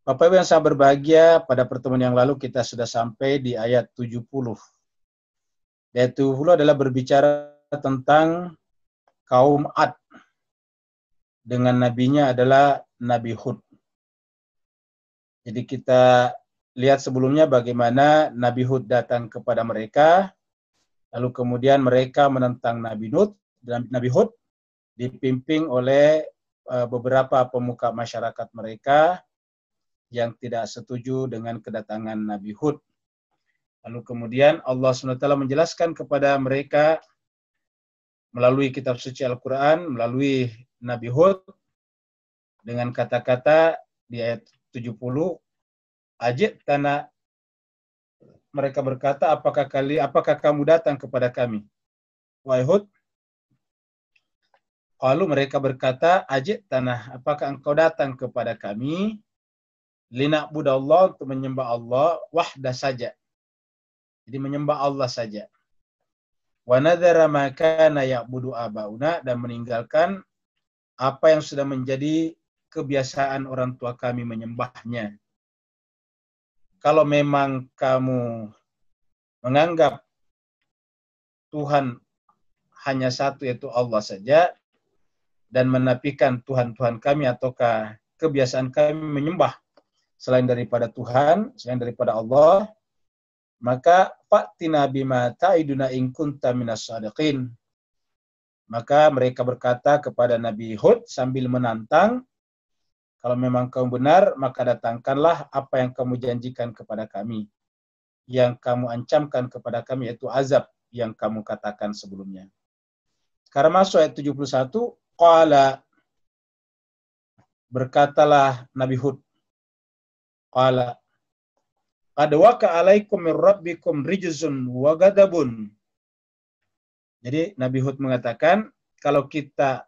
Bapak Ibu yang sangat berbahagia, pada pertemuan yang lalu kita sudah sampai di ayat 70. Ayat 70 adalah berbicara tentang kaum Ad. Dengan nabinya adalah Nabi Hud. Jadi kita lihat sebelumnya bagaimana Nabi Hud datang kepada mereka, lalu kemudian mereka menentang Nabi Hud, dipimpin oleh beberapa pemuka masyarakat mereka yang tidak setuju dengan kedatangan Nabi Hud. Lalu kemudian Allah SWT menjelaskan kepada mereka melalui kitab suci Al-Quran, melalui Nabi Hud, dengan kata-kata di ayat 70, Ajib tanah, mereka berkata, apakah kamu datang kepada kami? Wahai Hud, lalu mereka berkata, Ajib tanah, apakah engkau datang kepada kami? Lina'budallah, untuk menyembah Allah, wahdah saja. Jadi menyembah Allah saja. Wa nadhara ma kana ya'budu abauna, dan meninggalkan apa yang sudah menjadi kebiasaan orang tua kami menyembahnya. Kalau memang kamu menganggap Tuhan hanya satu, yaitu Allah saja, dan menafikan Tuhan-Tuhan kami ataukah kebiasaan kami menyembah selain daripada Tuhan, selain daripada Allah, maka fa'tina bima ta'iduna in kunta minas shadiqin. Maka mereka berkata kepada Nabi Hud sambil menantang, kalau memang kamu benar, maka datangkanlah apa yang kamu janjikan kepada kami, yang kamu ancamkan kepada kami, yaitu azab yang kamu katakan sebelumnya. Sekarang masuk ayat 71, qala, berkatalah Nabi Hud, qala, qad waqa'a 'alaikum min rabbikum rijzun wa ghadabun. Jadi Nabi Hud mengatakan, kalau kita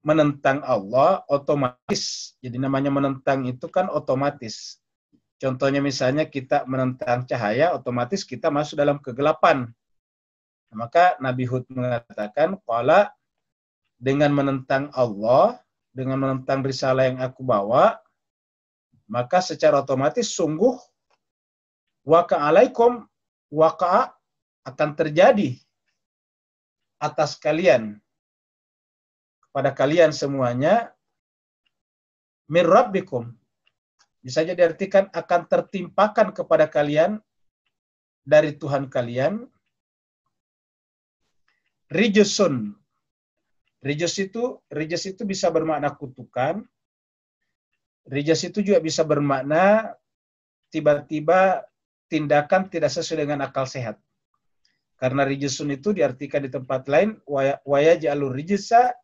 menentang Allah, otomatis. Jadi namanya menentang itu kan otomatis. Contohnya misalnya kita menentang cahaya, otomatis kita masuk dalam kegelapan. Maka Nabi Hud mengatakan, qala, dengan menentang Allah, dengan menentang risalah yang aku bawa, maka secara otomatis sungguh waqa'alaikum, waqa'a, akan terjadi atas kalian, pada kalian semuanya, min rabbikum, bisa jadi diartikan akan tertimpakan kepada kalian dari Tuhan kalian, rijsun. Rijus itu bisa bermakna kutukan. Rijus itu juga bisa bermakna tiba-tiba tindakan tidak sesuai dengan akal sehat. Karena rijusun itu diartikan di tempat lain, wa yaj'alur rijsa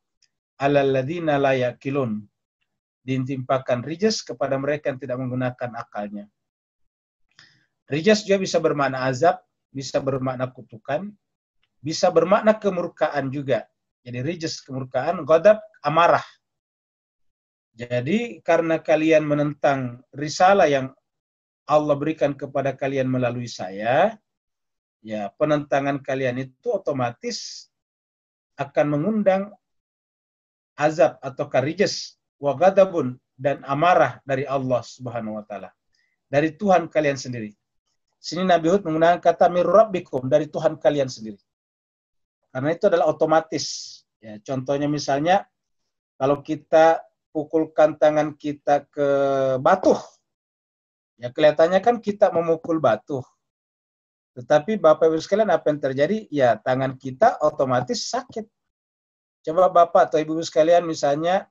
'alal ladzina la yaqilun. Ditimpakan rijus kepada mereka yang tidak menggunakan akalnya. Rijus juga bisa bermakna azab, bisa bermakna kutukan, bisa bermakna kemurkaan juga. Jadi rijus kemurkaan, ghadab amarah. Jadi karena kalian menentang risalah yang Allah berikan kepada kalian melalui saya, ya penentangan kalian itu otomatis akan mengundang azab atau rijz wa ghadabun, dan amarah dari Allah Subhanahu wa taala, dari Tuhan kalian sendiri. Sini Nabi Hud menggunakan kata mir rabbikum, dari Tuhan kalian sendiri. Karena itu adalah otomatis. Ya, contohnya misalnya kalau kita pukulkan tangan kita ke batu, ya kelihatannya kan kita memukul batu. Tetapi Bapak Ibu sekalian, apa yang terjadi? Ya, tangan kita otomatis sakit. Coba Bapak atau Ibu sekalian misalnya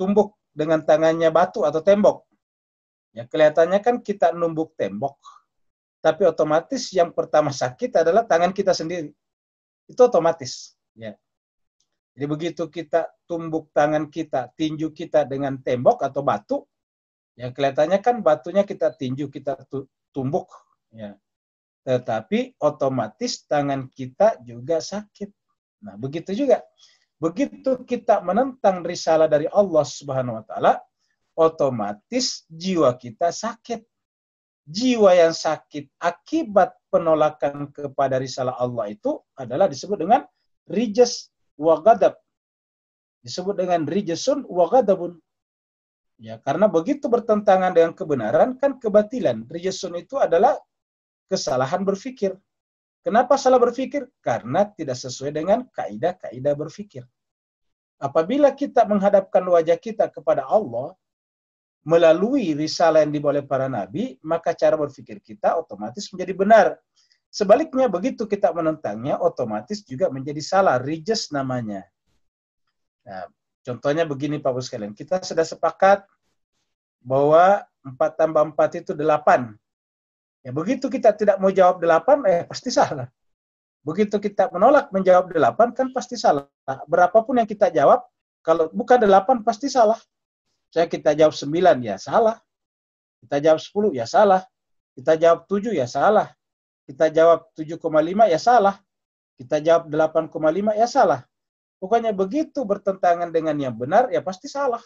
tumbuk dengan tangannya batu atau tembok. Ya, kelihatannya kan kita numbuk tembok. Tapi otomatis yang pertama sakit adalah tangan kita sendiri. Itu otomatis. Ya. Jadi begitu kita tumbuk tangan kita, tinju kita dengan tembok atau batu, ya kelihatannya kan batunya kita tinju, kita tumbuk. Ya. Tetapi otomatis tangan kita juga sakit. Nah, begitu juga. Begitu kita menentang risalah dari Allah Subhanahu wa taala, otomatis jiwa kita sakit. jiwa yang sakit akibat penolakan kepada risalah Allah itu adalah disebut dengan rijas wa ghadab. Disebut dengan rijasun wa ghadabun. Ya, karena begitu bertentangan dengan kebenaran kan kebatilan. Rijasun itu adalah kesalahan berpikir. Kenapa salah berpikir? Karena tidak sesuai dengan kaidah-kaidah berpikir. Apabila kita menghadapkan wajah kita kepada Allah melalui risalah yang dibawa oleh para nabi, maka cara berpikir kita otomatis menjadi benar. Sebaliknya, begitu kita menentangnya, otomatis juga menjadi salah. Rijas namanya. Nah, contohnya begini Pak Bos sekalian, kita sudah sepakat bahwa 4 tambah 4 itu 8. Ya, begitu kita tidak mau jawab 8, pasti salah. Begitu kita menolak menjawab 8, kan pasti salah. Berapapun yang kita jawab, kalau bukan 8, pasti salah. Saya kita jawab 9, ya salah. Kita jawab 10, ya salah. Kita jawab 7, ya salah. Kita jawab 7,5, ya salah. Kita jawab 8,5, ya salah. Pokoknya begitu bertentangan dengan yang benar, ya pasti salah.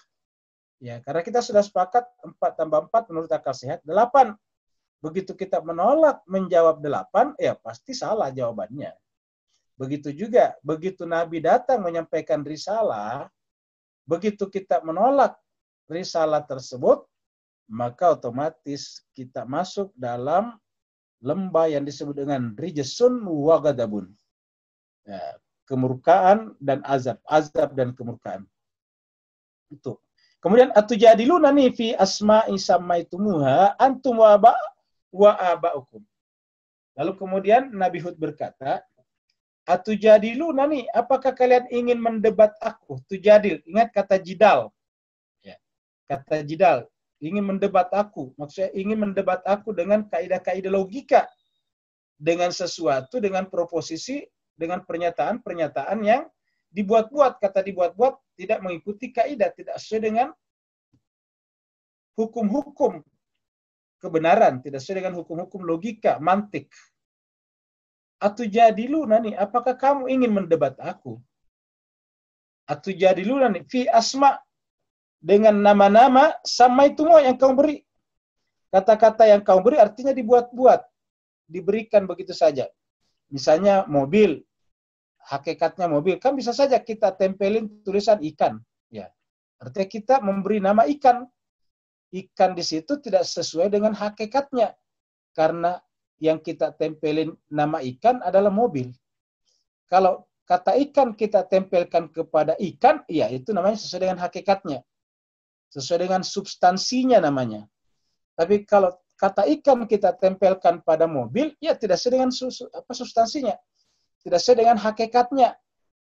Ya, karena kita sudah sepakat 4 tambah 4 menurut akal sehat 8. Begitu kita menolak menjawab 8, ya pasti salah jawabannya. Begitu juga, begitu Nabi datang menyampaikan risalah, begitu kita menolak risalah tersebut, maka otomatis kita masuk dalam lembah yang disebut dengan rijasun wa ghadabun. Ya, kemurkaan dan azab. Azab dan kemurkaan. Itu. Kemudian atujadilunani fi asma'i sammaitumuha antum wa aba'ukum. Lalu kemudian Nabi Hud berkata, atujadilunani, apakah kalian ingin mendebat aku? Tujadil, ingat kata jidal. Ya, kata jidal, ingin mendebat aku. Maksudnya ingin mendebat aku dengan kaidah-kaidah logika. Dengan sesuatu, dengan proposisi, dengan pernyataan-pernyataan yang dibuat-buat. Kata dibuat-buat tidak mengikuti kaidah, tidak sesuai dengan hukum-hukum kebenaran, tidak sesuai dengan hukum-hukum logika, mantik. Atujadilunani, apakah kamu ingin mendebat aku? Atujadilunani fi asma, dengan nama-nama sama itu yang kamu beri. Kata-kata yang kamu beri artinya dibuat-buat, diberikan begitu saja. Misalnya mobil, hakikatnya mobil kan bisa saja kita tempelin tulisan ikan, ya. Artinya kita memberi nama ikan. Ikan di situ tidak sesuai dengan hakikatnya, karena yang kita tempelin nama ikan adalah mobil. Kalau kata ikan kita tempelkan kepada ikan, ya itu namanya sesuai dengan hakikatnya, sesuai dengan substansinya namanya. Tapi kalau kata ikan kita tempelkan pada mobil, ya tidak sesuai dengan substansinya, tidak sesuai dengan hakikatnya,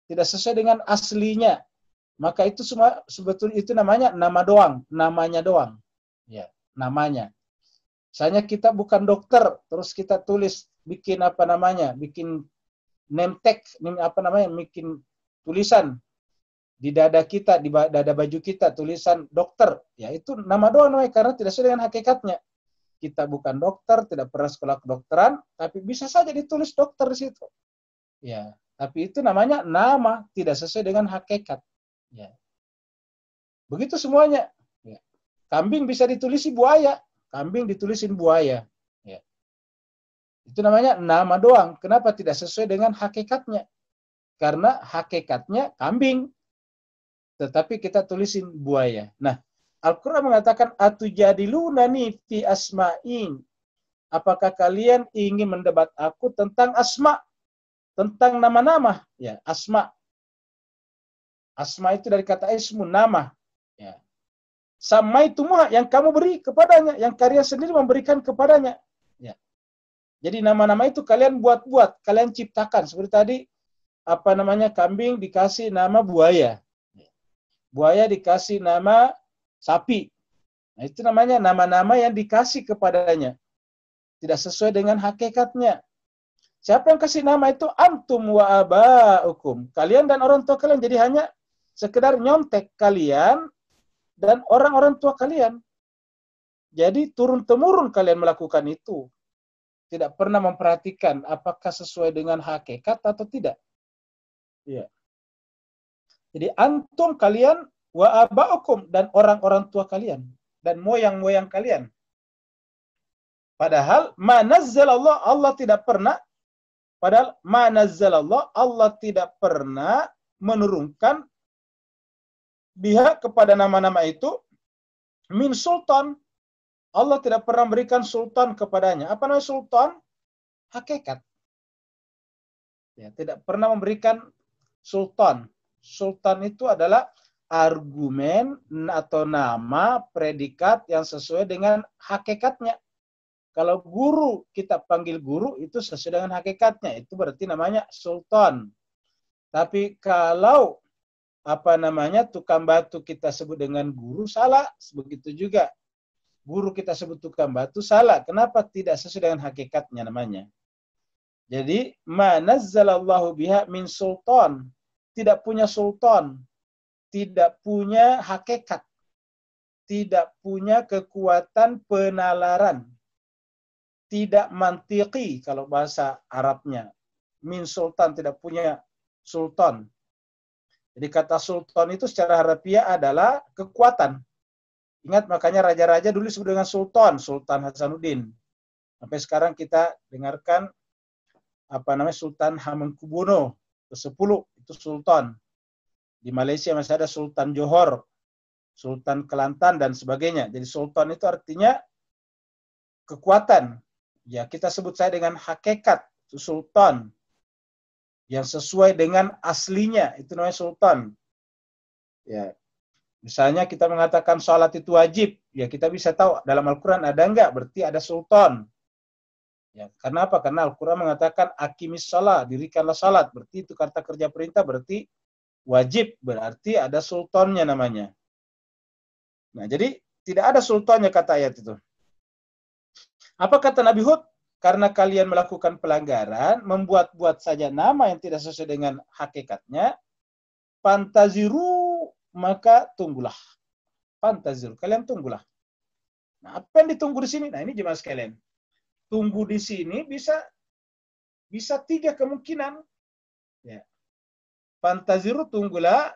tidak sesuai dengan aslinya. Maka itu semua sebetulnya itu namanya nama doang, namanya doang. Ya, namanya. Misalnya kita bukan dokter, terus kita tulis bikin apa namanya, bikin name tag, apa namanya, bikin tulisan di dada kita, di dada baju kita tulisan dokter, ya itu nama doang namanya, karena tidak sesuai dengan hakikatnya. Kita bukan dokter, tidak pernah sekolah kedokteran, tapi bisa saja ditulis dokter di situ. Ya, tapi itu namanya nama, tidak sesuai dengan hakikat. Ya. Begitu semuanya. Ya. Kambing bisa ditulisi buaya, kambing ditulisin buaya. Ya. Itu namanya nama doang. Kenapa tidak sesuai dengan hakikatnya? Karena hakikatnya kambing, tetapi kita tulisin buaya. Nah, Al-Quran mengatakan atujadilunani fi asma'in. Apakah kalian ingin mendebat aku tentang asma, tentang nama-nama? Ya, asma. Asma itu dari kata ismu, nama. Ya. Sama itu yang kamu beri kepadanya, yang kalian sendiri memberikan kepadanya. Ya. Jadi nama-nama itu kalian buat-buat, kalian ciptakan. Seperti tadi, apa namanya, kambing dikasih nama buaya. Buaya dikasih nama sapi. Nah, itu namanya nama-nama yang dikasih kepadanya. Tidak sesuai dengan hakikatnya. Siapa yang kasih nama itu? Antum wa aba'ukum. Kalian dan orang tua kalian. Jadi hanya sekedar nyontek kalian dan orang-orang tua kalian. Jadi turun-temurun kalian melakukan itu. Tidak pernah memperhatikan apakah sesuai dengan hakikat atau tidak. Iya. Jadi antum kalian wa aba'ukum dan orang-orang tua kalian dan moyang-moyang kalian. Padahal manazzalallah, Allah tidak pernah, padahal manazzalallah, Allah tidak pernah menurunkan biha kepada nama-nama itu min sultan. Allah tidak pernah memberikan sultan kepadanya. Apa namanya sultan? Hakikat. Ya, tidak pernah memberikan sultan. Sultan itu adalah argumen atau nama predikat yang sesuai dengan hakikatnya. Kalau guru, kita panggil guru, itu sesuai dengan hakikatnya. Itu berarti namanya sultan. Tapi kalau tukang batu kita sebut dengan guru, salah. Begitu juga. Guru kita sebut tukang batu, salah. Kenapa? Tidak sesuai dengan hakikatnya namanya. Jadi, ma nazzalallahu biha min sultan. Tidak punya sultan. Tidak punya hakikat. Tidak punya kekuatan penalaran. Tidak mantiki kalau bahasa Arabnya. Min sultan, tidak punya sultan. Jadi kata sultan itu secara harfiah adalah kekuatan. Ingat, makanya raja-raja dulu disebut dengan sultan, Sultan Hasanuddin. Sampai sekarang kita dengarkan Sultan Hamengkubuwono ke-10 itu sultan. Di Malaysia masih ada Sultan Johor, Sultan Kelantan dan sebagainya. Jadi sultan itu artinya kekuatan. Ya, kita sebut saya dengan hakikat, itu sultan. Yang sesuai dengan aslinya, itu namanya sultan. Ya. Misalnya kita mengatakan sholat itu wajib, ya kita bisa tahu dalam Al-Quran ada enggak, berarti ada sultan. Ya, karena apa? Karena Al-Quran mengatakan aqimis shalah, dirikanlah salat, berarti itu kata kerja perintah, berarti wajib, berarti ada sultannya namanya. Nah, jadi tidak ada sultannya kata ayat itu. Apa kata Nabi Hud? Karena kalian melakukan pelanggaran, membuat-buat saja nama yang tidak sesuai dengan hakikatnya, pantaziru, maka tunggulah. Pantaziru, kalian tunggulah. Nah, apa yang ditunggu di sini? Nah, ini jemaah sekalian. Tunggu di sini bisa 3 kemungkinan. Ya. Pantaziru, tunggulah.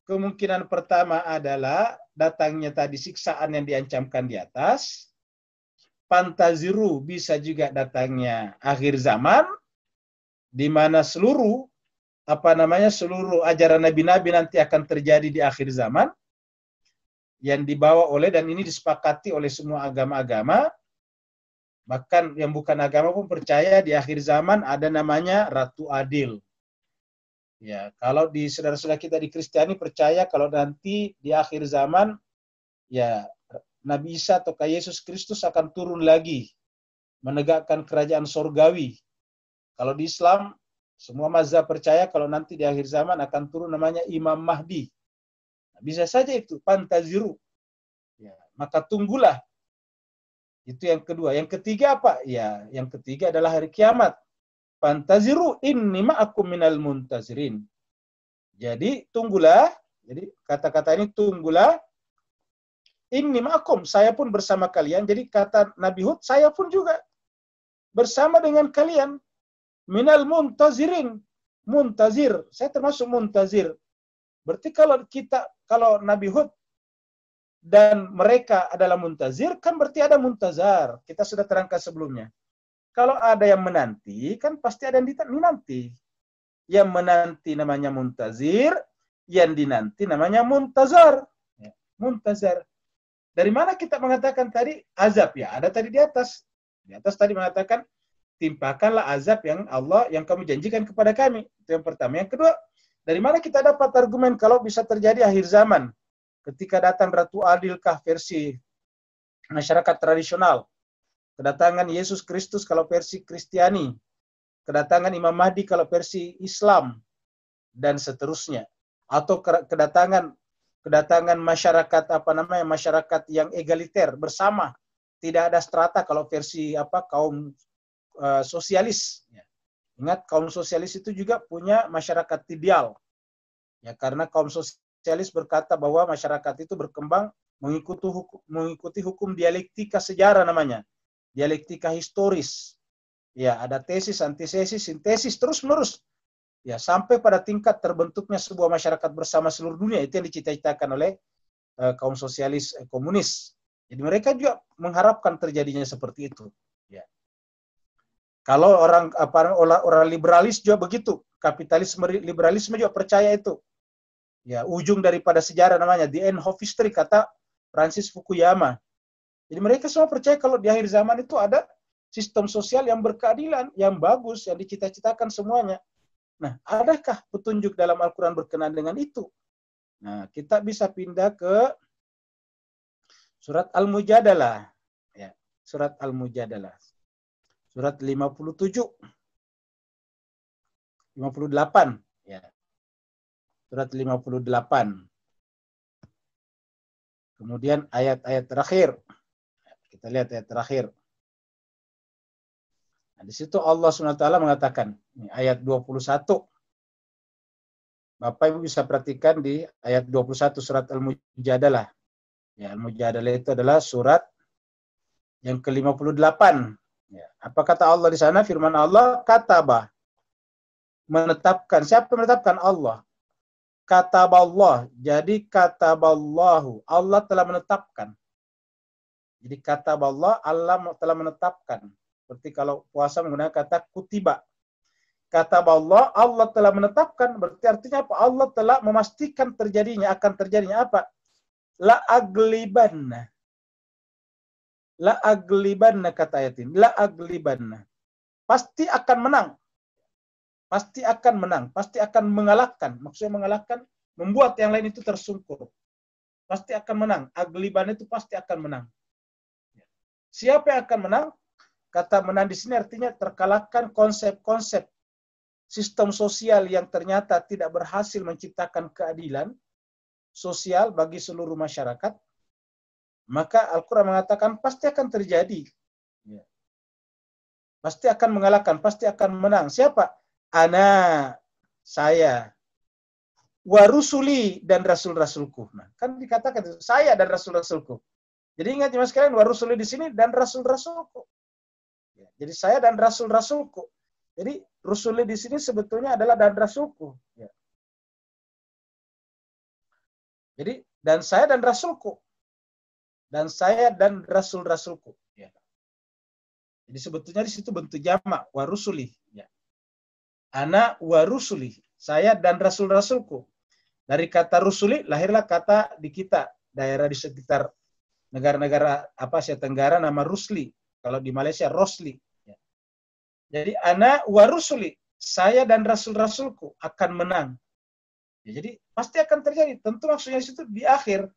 Kemungkinan pertama adalah datangnya tadi siksaan yang diancamkan di atas. Pantaziru bisa juga datangnya akhir zaman, di mana seluruh ajaran nabi-nabi nanti akan terjadi di akhir zaman, yang dibawa oleh, dan ini disepakati oleh semua agama-agama, bahkan yang bukan agama pun percaya di akhir zaman ada namanya Ratu Adil. Ya, kalau di saudara-saudara kita di Kristiani percaya kalau nanti di akhir zaman, ya Nabi Isa atau Yesus Kristus akan turun lagi menegakkan kerajaan surgawi. Kalau di Islam, semua mazhab percaya kalau nanti di akhir zaman akan turun namanya Imam Mahdi. Nah, bisa saja itu, pantaziru. Ya, maka tunggulah. Itu yang kedua. Yang ketiga apa? Ya, yang ketiga adalah hari kiamat. Pantaziru inni ma'akum minal muntazirin. Jadi tunggulah. Jadi kata-kata ini tunggulah. Inni ma'akum, saya pun bersama kalian. Jadi kata Nabi Hud, saya pun juga bersama dengan kalian. Minal muntazirin. Muntazir, saya termasuk muntazir. Berarti kalau Nabi Hud dan mereka adalah muntazir, kan berarti ada muntazar. Kita sudah terangkan sebelumnya. Kalau ada yang menanti, kan pasti ada yang dinanti. Yang menanti namanya muntazir, yang dinanti namanya muntazar. Muntazar. Dari mana kita mengatakan tadi azab? Ya, ada tadi di atas. Di atas tadi mengatakan, timpakanlah azab yang kamu janjikan kepada kami. Itu yang pertama. Yang kedua, dari mana kita dapat argumen kalau bisa terjadi akhir zaman? Ketika datang Ratu Adilkah versi masyarakat tradisional. Kedatangan Yesus Kristus kalau versi Kristiani. Kedatangan Imam Mahdi kalau versi Islam. Dan seterusnya. Atau kedatangan masyarakat masyarakat yang egaliter bersama, tidak ada strata kalau versi kaum sosialis. Ingat, kaum sosialis itu juga punya masyarakat ideal. Ya, karena kaum sosialis berkata bahwa masyarakat itu berkembang mengikuti hukum dialektika sejarah namanya, dialektika historis. Ya, ada tesis, antitesis, sintesis terus-menerus. Ya, sampai pada tingkat terbentuknya sebuah masyarakat bersama seluruh dunia. Itu yang dicita-citakan oleh kaum sosialis komunis. Jadi mereka juga mengharapkan terjadinya seperti itu. Ya. Kalau orang liberalis juga begitu, kapitalisme liberalisme juga percaya itu. Ya, ujung daripada sejarah namanya the end of history kata Francis Fukuyama. Jadi mereka semua percaya kalau di akhir zaman itu ada sistem sosial yang berkeadilan, yang bagus, yang dicita-citakan semuanya. Nah, adakah petunjuk dalam Al-Quran berkenaan dengan itu? Nah, kita bisa pindah ke surat Al-Mujadalah. Ya, surat Al-Mujadalah. Surat 57. 58. Ya. Surat 58. Kemudian ayat-ayat terakhir. Kita lihat ayat terakhir. Nah, di situ Allah SWT mengatakan, ini ayat 21. Bapak Ibu bisa perhatikan di ayat 21 surat Al-Mujadalah. Ya, Al-Mujadalah itu adalah surat yang ke-58. Ya. Apa kata Allah di sana? Firman Allah, kataba. Menetapkan. Siapa menetapkan? Allah. Kataballah. Jadi kataballahu. Allah telah menetapkan. Jadi kataballah, Allah telah menetapkan. Seperti kalau puasa menggunakan kata kutiba. Kataballah, Allah telah menetapkan. Berarti artinya apa? Allah telah memastikan terjadinya. Akan terjadinya apa? La aglibanna. La aglibanna kata ayat ini. La aglibanna. Pasti akan menang. Pasti akan menang. Pasti akan mengalahkan. Maksudnya mengalahkan, membuat yang lain itu tersungkur. Pasti akan menang. Agliban itu pasti akan menang. Siapa yang akan menang? Kata menang di sini artinya terkalahkan konsep-konsep sistem sosial yang ternyata tidak berhasil menciptakan keadilan sosial bagi seluruh masyarakat. Maka Al-Quran mengatakan pasti akan terjadi. Pasti akan mengalahkan, pasti akan menang. Siapa? Ana, saya, warusuli dan rasul-rasulku. Nah, kan dikatakan itu, saya dan rasul-rasulku. Jadi ingat mas sekalian, warusuli di sini dan rasul-rasulku. Jadi saya dan rasul-rasulku. Jadi rusuli di sini sebetulnya adalah dan rasulku. Jadi dan saya dan rasulku. Dan saya dan rasul-rasulku. Jadi sebetulnya di situ bentuk jamak warusuli. Ana warusuli, saya dan rasul-rasulku. Dari kata rusuli lahirlah kata di kita, daerah di sekitar negara-negara Asia Tenggara nama Rusli. Kalau di Malaysia Rosli. Jadi ana warusuli, saya dan rasul-rasulku akan menang. Jadi pasti akan terjadi. Tentu maksudnya di situ di akhir.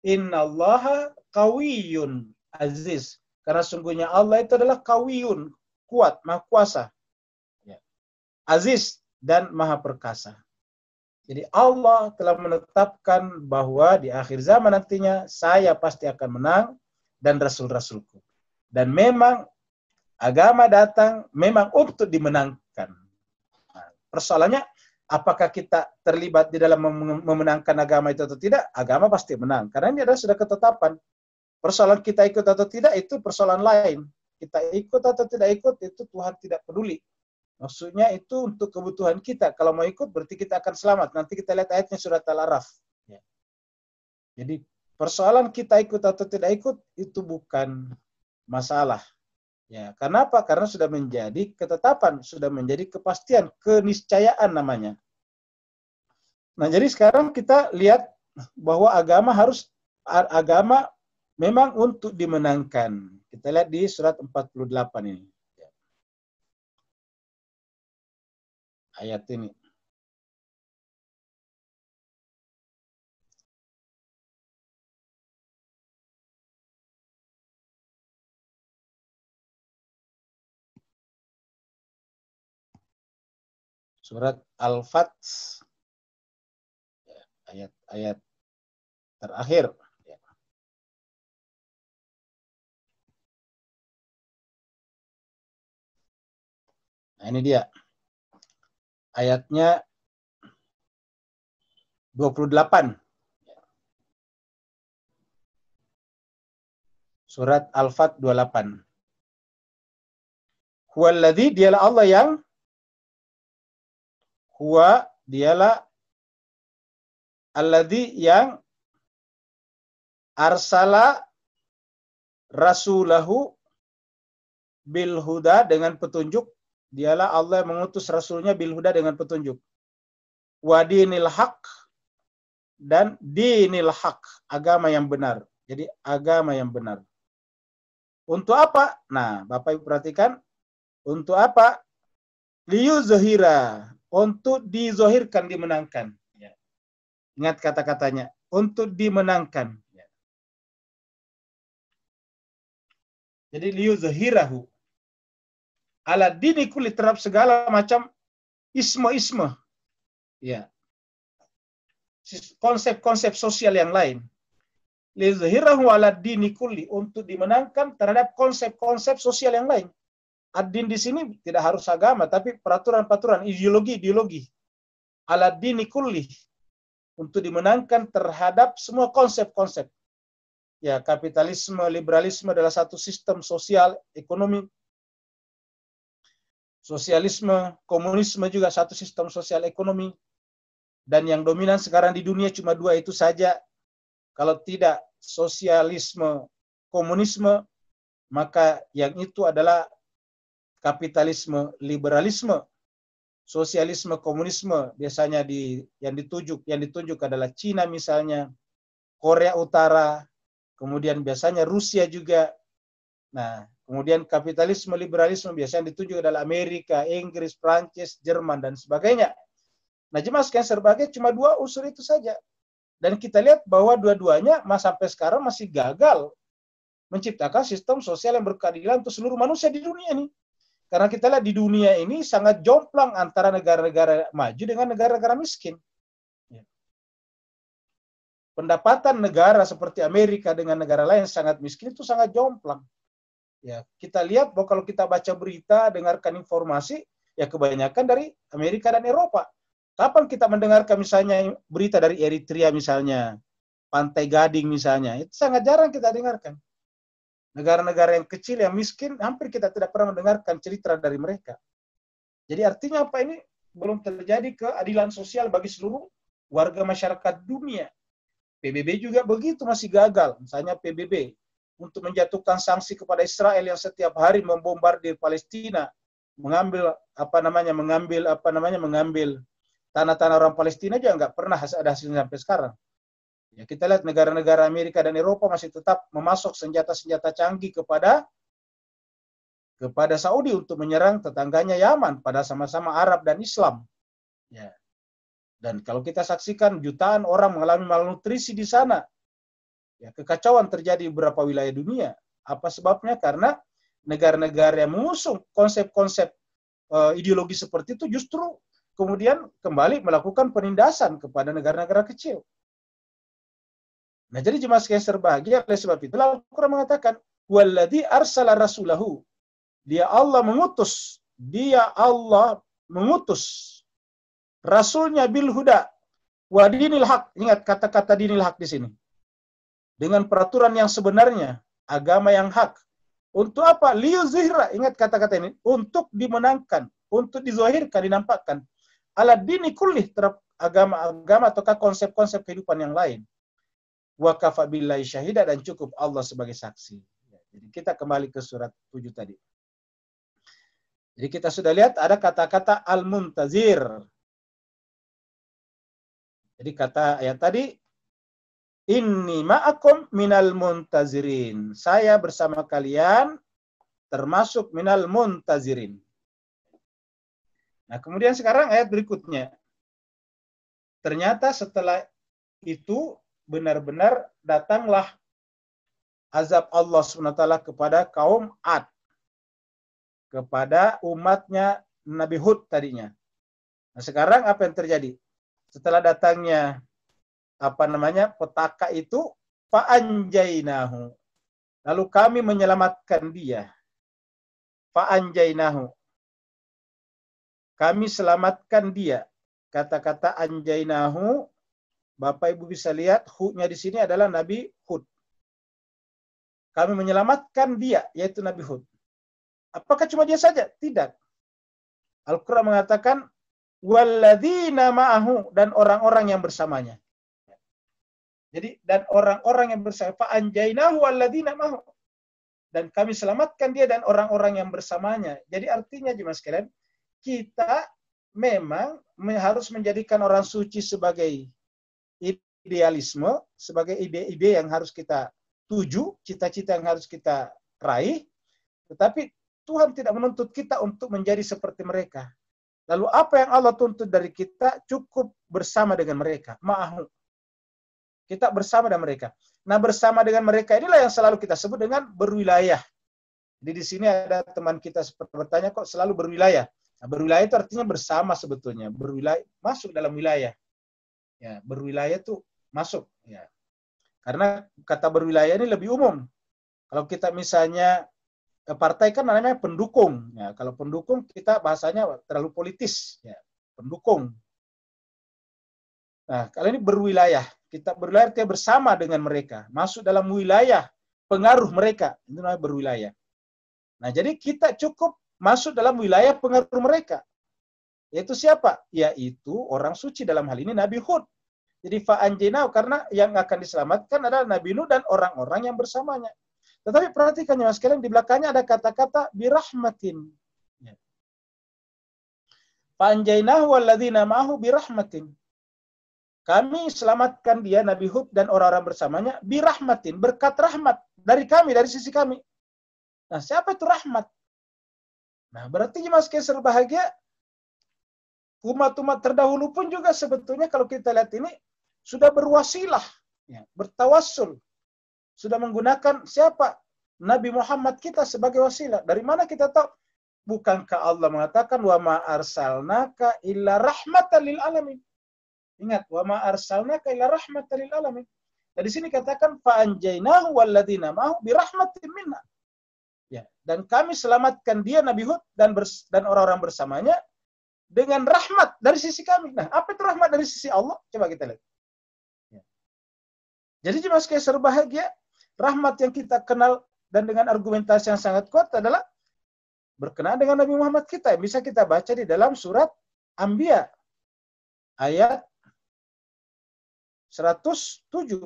Innallaha qawiyyun aziz. Karena sungguhnya Allah itu adalah qawiyun, kuat, maha kuasa. Aziz dan maha perkasa. Jadi Allah telah menetapkan bahwa di akhir zaman nantinya saya pasti akan menang dan rasul-rasulku. Dan memang agama datang memang untuk dimenangkan. Nah, persoalannya apakah kita terlibat di dalam memenangkan agama itu atau tidak? Agama pasti menang. Karena ini adalah sudah ketetapan. Persoalan kita ikut atau tidak itu persoalan lain. Kita ikut atau tidak ikut itu Tuhan tidak peduli. Maksudnya itu untuk kebutuhan kita. Kalau mau ikut berarti kita akan selamat. Nanti kita lihat ayatnya surat Al-Araf. Jadi persoalan kita ikut atau tidak ikut itu bukan masalah. Ya, kenapa? Karena sudah menjadi ketetapan, sudah menjadi kepastian, keniscayaan namanya. Nah, jadi sekarang kita lihat bahwa agama memang untuk dimenangkan. Kita lihat di surat 48 ini. Ayat ini. Surat Al-Fath. Ayat-ayat terakhir. Nah, ini dia. Ayatnya 28. Surat Al-Fath 28. Huwaladzi, dialah Allah yang dialah alladzi yang arsala rasulahu bil huda, dengan petunjuk. Dialah Allah yang mengutus rasulnya bil huda, dengan petunjuk. Wa dinil haq, dan dinil haq, agama yang benar. Jadi agama yang benar. Untuk apa? Nah, Bapak Ibu perhatikan. Untuk apa? Liyuzhira, untuk dizohirkan, dimenangkan. Ya. Ingat kata-katanya, untuk dimenangkan. Ya. Jadi liyuzhirahu ala dini kulli, terhadap segala macam isme-isme. Ya. Konsep-konsep sosial yang lain. Liyuzhirahu ala dini kulli, untuk dimenangkan terhadap konsep-konsep sosial yang lain. Ad-din di sini tidak harus agama, tapi peraturan-peraturan, ideologi-ideologi. Ala dini kulli, untuk dimenangkan terhadap semua konsep-konsep. Ya, kapitalisme, liberalisme adalah satu sistem sosial, ekonomi. Sosialisme, komunisme juga satu sistem sosial, ekonomi. Dan yang dominan sekarang di dunia cuma dua itu saja. Kalau tidak sosialisme, komunisme, maka yang itu adalah kapitalisme, liberalisme. Sosialisme, komunisme biasanya yang ditunjuk adalah Cina misalnya, Korea Utara, kemudian biasanya Rusia juga. Nah, kemudian kapitalisme, liberalisme biasanya ditunjuk adalah Amerika, Inggris, Prancis, Jerman, dan sebagainya. Nah, jemaah sekalian, sebagai cuma dua unsur itu saja. Dan kita lihat bahwa dua-duanya sampai sekarang masih gagal menciptakan sistem sosial yang berkeadilan untuk seluruh manusia di dunia ini. Karena kita lihat di dunia ini sangat jomplang antara negara-negara maju dengan negara-negara miskin. Pendapatan negara seperti Amerika dengan negara lain sangat miskin itu sangat jomplang. Ya, kita lihat bahwa kalau kita baca berita, dengarkan informasi, ya kebanyakan dari Amerika dan Eropa. Kapan kita mendengarkan misalnya berita dari Eritrea misalnya, Pantai Gading misalnya, itu sangat jarang kita dengarkan. Negara-negara yang kecil, yang miskin, hampir kita tidak pernah mendengarkan cerita dari mereka. Jadi artinya apa, ini belum terjadi keadilan sosial bagi seluruh warga masyarakat dunia. PBB juga begitu, masih gagal. Misalnya PBB untuk menjatuhkan sanksi kepada Israel yang setiap hari membombardir Palestina, mengambil tanah-tanah orang Palestina juga nggak pernah ada hasilnya sampai sekarang. Ya, kita lihat negara-negara Amerika dan Eropa masih tetap memasok senjata-senjata canggih kepada Saudi untuk menyerang tetangganya Yaman, pada sama-sama Arab dan Islam. Ya. Dan kalau kita saksikan jutaan orang mengalami malnutrisi di sana. Ya, kekacauan terjadi di beberapa wilayah dunia. Apa sebabnya? Karena negara-negara yang mengusung konsep-konsep ideologi seperti itu justru kemudian kembali melakukan penindasan kepada negara-negara kecil. Nah, jadi jemaah sekalian berbahagia, oleh sebab itu Al-Quran mengatakan, "Walladzi arsala rasulahu." Dia Allah mengutus rasulnya bil huda wa dinil haq. Ingat kata-kata dinil haq di sini. Dengan peraturan yang sebenarnya, agama yang hak. Untuk apa? Liyuzhira. Ingat kata-kata ini, untuk dimenangkan, untuk dizahirkan, dinampakkan. Ala dini kullih, terhadap agama-agama ataukah konsep-konsep kehidupan yang lain. Wa kafa billahi syahida, dan cukup Allah sebagai saksi. Jadi kita kembali ke surat 7 tadi. Jadi kita sudah lihat ada kata-kata al-muntazir. Jadi kata ayat tadi, inni ma'akum minal muntazirin. Saya bersama kalian termasuk minal muntazirin. Nah, kemudian sekarang ayat berikutnya. Ternyata setelah itu benar-benar datanglah azab Allah SWT kepada kaum Ad, kepada umatnya Nabi Hud tadinya. Nah, sekarang apa yang terjadi? Setelah datangnya petaka itu, fa'anjainahu. Lalu kami menyelamatkan dia. Fa'anjainahu. Kami selamatkan dia. Kata-kata anjainahu, Bapak Ibu bisa lihat, hu-nya di sini adalah Nabi Hud. Kami menyelamatkan dia, yaitu Nabi Hud. Apakah cuma dia saja? Tidak. Al-Quran mengatakan, walladzina ma'ahu, dan orang-orang yang bersamanya. Jadi, dan orang-orang yang bersama, fa'anjainahu walladzina ma'ahu. dan kami selamatkan dia dan orang-orang yang bersamanya. Jadi artinya jemaah sekalian, kita memang harus menjadikan orang suci sebagai idealisme, sebagai ide-ide yang harus kita tuju, cita-cita yang harus kita raih, tetapi Tuhan tidak menuntut kita untuk menjadi seperti mereka. Lalu apa yang Allah tuntut dari kita? Cukup bersama dengan mereka. Ma'ahu. Kita bersama dengan mereka. Nah, bersama dengan mereka inilah yang selalu kita sebut dengan berwilayah. Jadi di sini ada teman kita seperti bertanya, kok selalu berwilayah? Nah, berwilayah itu artinya bersama sebetulnya. Berwilayah, masuk dalam wilayah. Ya, berwilayah itu masuk. Ya. Karena kata berwilayah ini lebih umum. Kalau kita misalnya partai kan namanya pendukung. Ya, kalau pendukung kita bahasanya terlalu politis. Ya, pendukung. Nah, kalau ini berwilayah. Kita berwilayah artinya bersama dengan mereka. Masuk dalam wilayah pengaruh mereka. Itu namanya berwilayah. Nah, jadi kita cukup masuk dalam wilayah pengaruh mereka. Yaitu siapa? Yaitu orang suci dalam hal ini Nabi Hud. Jadi fa'anjinau, karena yang akan diselamatkan adalah Nabi Nuh dan orang-orang yang bersamanya. Tetapi perhatikan ya sekalian, di belakangnya ada kata-kata birahmatin. Fa'anjainahu walladzina ma'ahu birahmatin. Kami selamatkan dia, Nabi Hud dan orang-orang bersamanya, birahmatin, berkat rahmat dari kami, dari sisi kami. Nah, siapa itu rahmat? Nah, berarti jemaah sekalian berbahagia, umat-umat terdahulu pun juga sebetulnya kalau kita lihat ini, sudah berwasilah, ya, bertawassul. Sudah menggunakan siapa? Nabi Muhammad kita sebagai wasilah. Dari mana kita tahu? Bukankah Allah mengatakan, wa ma arsalnaka illa rahmatan lil alamin. Ingat, wa ma arsalnaka illa rahmatan lil alamin. Dari sini katakan fa anjaynahu walladzina ma'ahu bi rahmatin minna. Ya, dan kami selamatkan dia Nabi Hud dan orang-orang bersamanya dengan rahmat dari sisi kami. Nah, apa itu rahmat dari sisi Allah? Coba kita lihat. Ya. Jadi jemaah sekalian berbahagia, rahmat yang kita kenal dan dengan argumentasi yang sangat kuat adalah berkenaan dengan Nabi Muhammad kita. Bisa kita baca di dalam surat Anbiya ayat 107.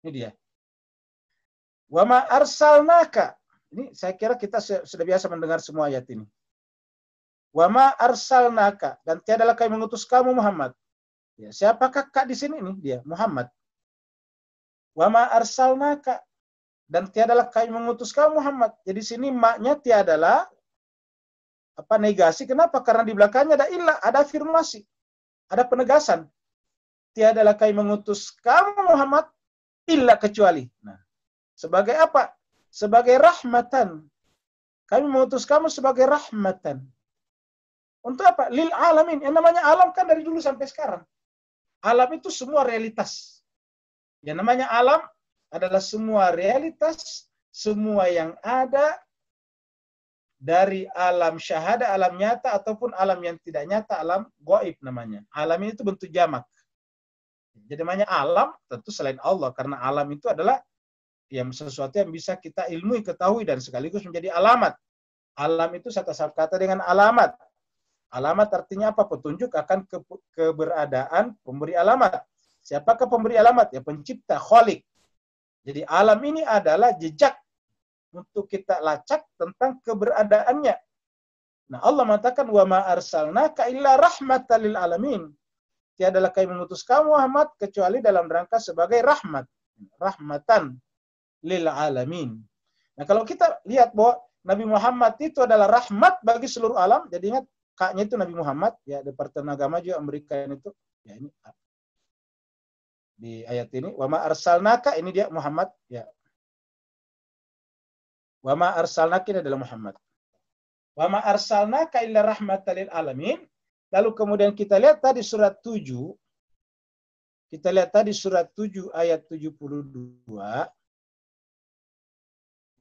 Ini dia. Wa ma arsalnaka. Ini saya kira kita sudah biasa mendengar semua ayat ini. Wa ma arsalnaka, dan tiadalah kami mengutus kamu Muhammad. Ya, siapakah kak di sini ini? Dia Muhammad. Wa ma arsalnaka, dan tiadalah kami mengutus kamu Muhammad. Jadi sini maknya tiadalah apa negasi. Kenapa? Karena di belakangnya ada ilah, ada afirmasi, ada penegasan. Tiadalah kami mengutus kamu Muhammad illa kecuali. Nah, sebagai apa? Sebagai rahmatan. Kami mengutus kamu sebagai rahmatan. Untuk apa? Lil alamin. Yang namanya alam kan dari dulu sampai sekarang. Alam itu semua realitas. Yang namanya alam adalah semua realitas, semua yang ada dari alam syahada, alam nyata, ataupun alam yang tidak nyata, alam gaib namanya. Alam ini itu bentuk jamak. Jadi namanya alam tentu selain Allah, karena alam itu adalah yang sesuatu yang bisa kita ilmui, ketahui, dan sekaligus menjadi alamat. Alam itu satu kata dengan alamat. Alamat artinya apa? Petunjuk akan keberadaan pemberi alamat. Siapakah pemberi alamat? Ya pencipta, Khalik. Jadi alam ini adalah jejak untuk kita lacak tentang keberadaannya. Nah, Allah mengatakan wa ma arsalnaka illa rahmatan lil alamin. Tiadalah kami mengutus kamu Muhammad kecuali dalam rangka sebagai rahmat, rahmatan lil alamin. Nah, kalau kita lihat bahwa Nabi Muhammad itu adalah rahmat bagi seluruh alam, jadi ingat kaknya itu Nabi Muhammad, ya Departemen Agama juga memberikan itu. Ya ini di ayat ini, wa ma arsalnaka, ini dia Muhammad, ya. Wa ma arsalnaka ini adalah Muhammad. Wa ma arsalnaka illa rahmatan lil alamin. Lalu kemudian kita lihat tadi surat 7. Kita lihat tadi surat 7 ayat 72.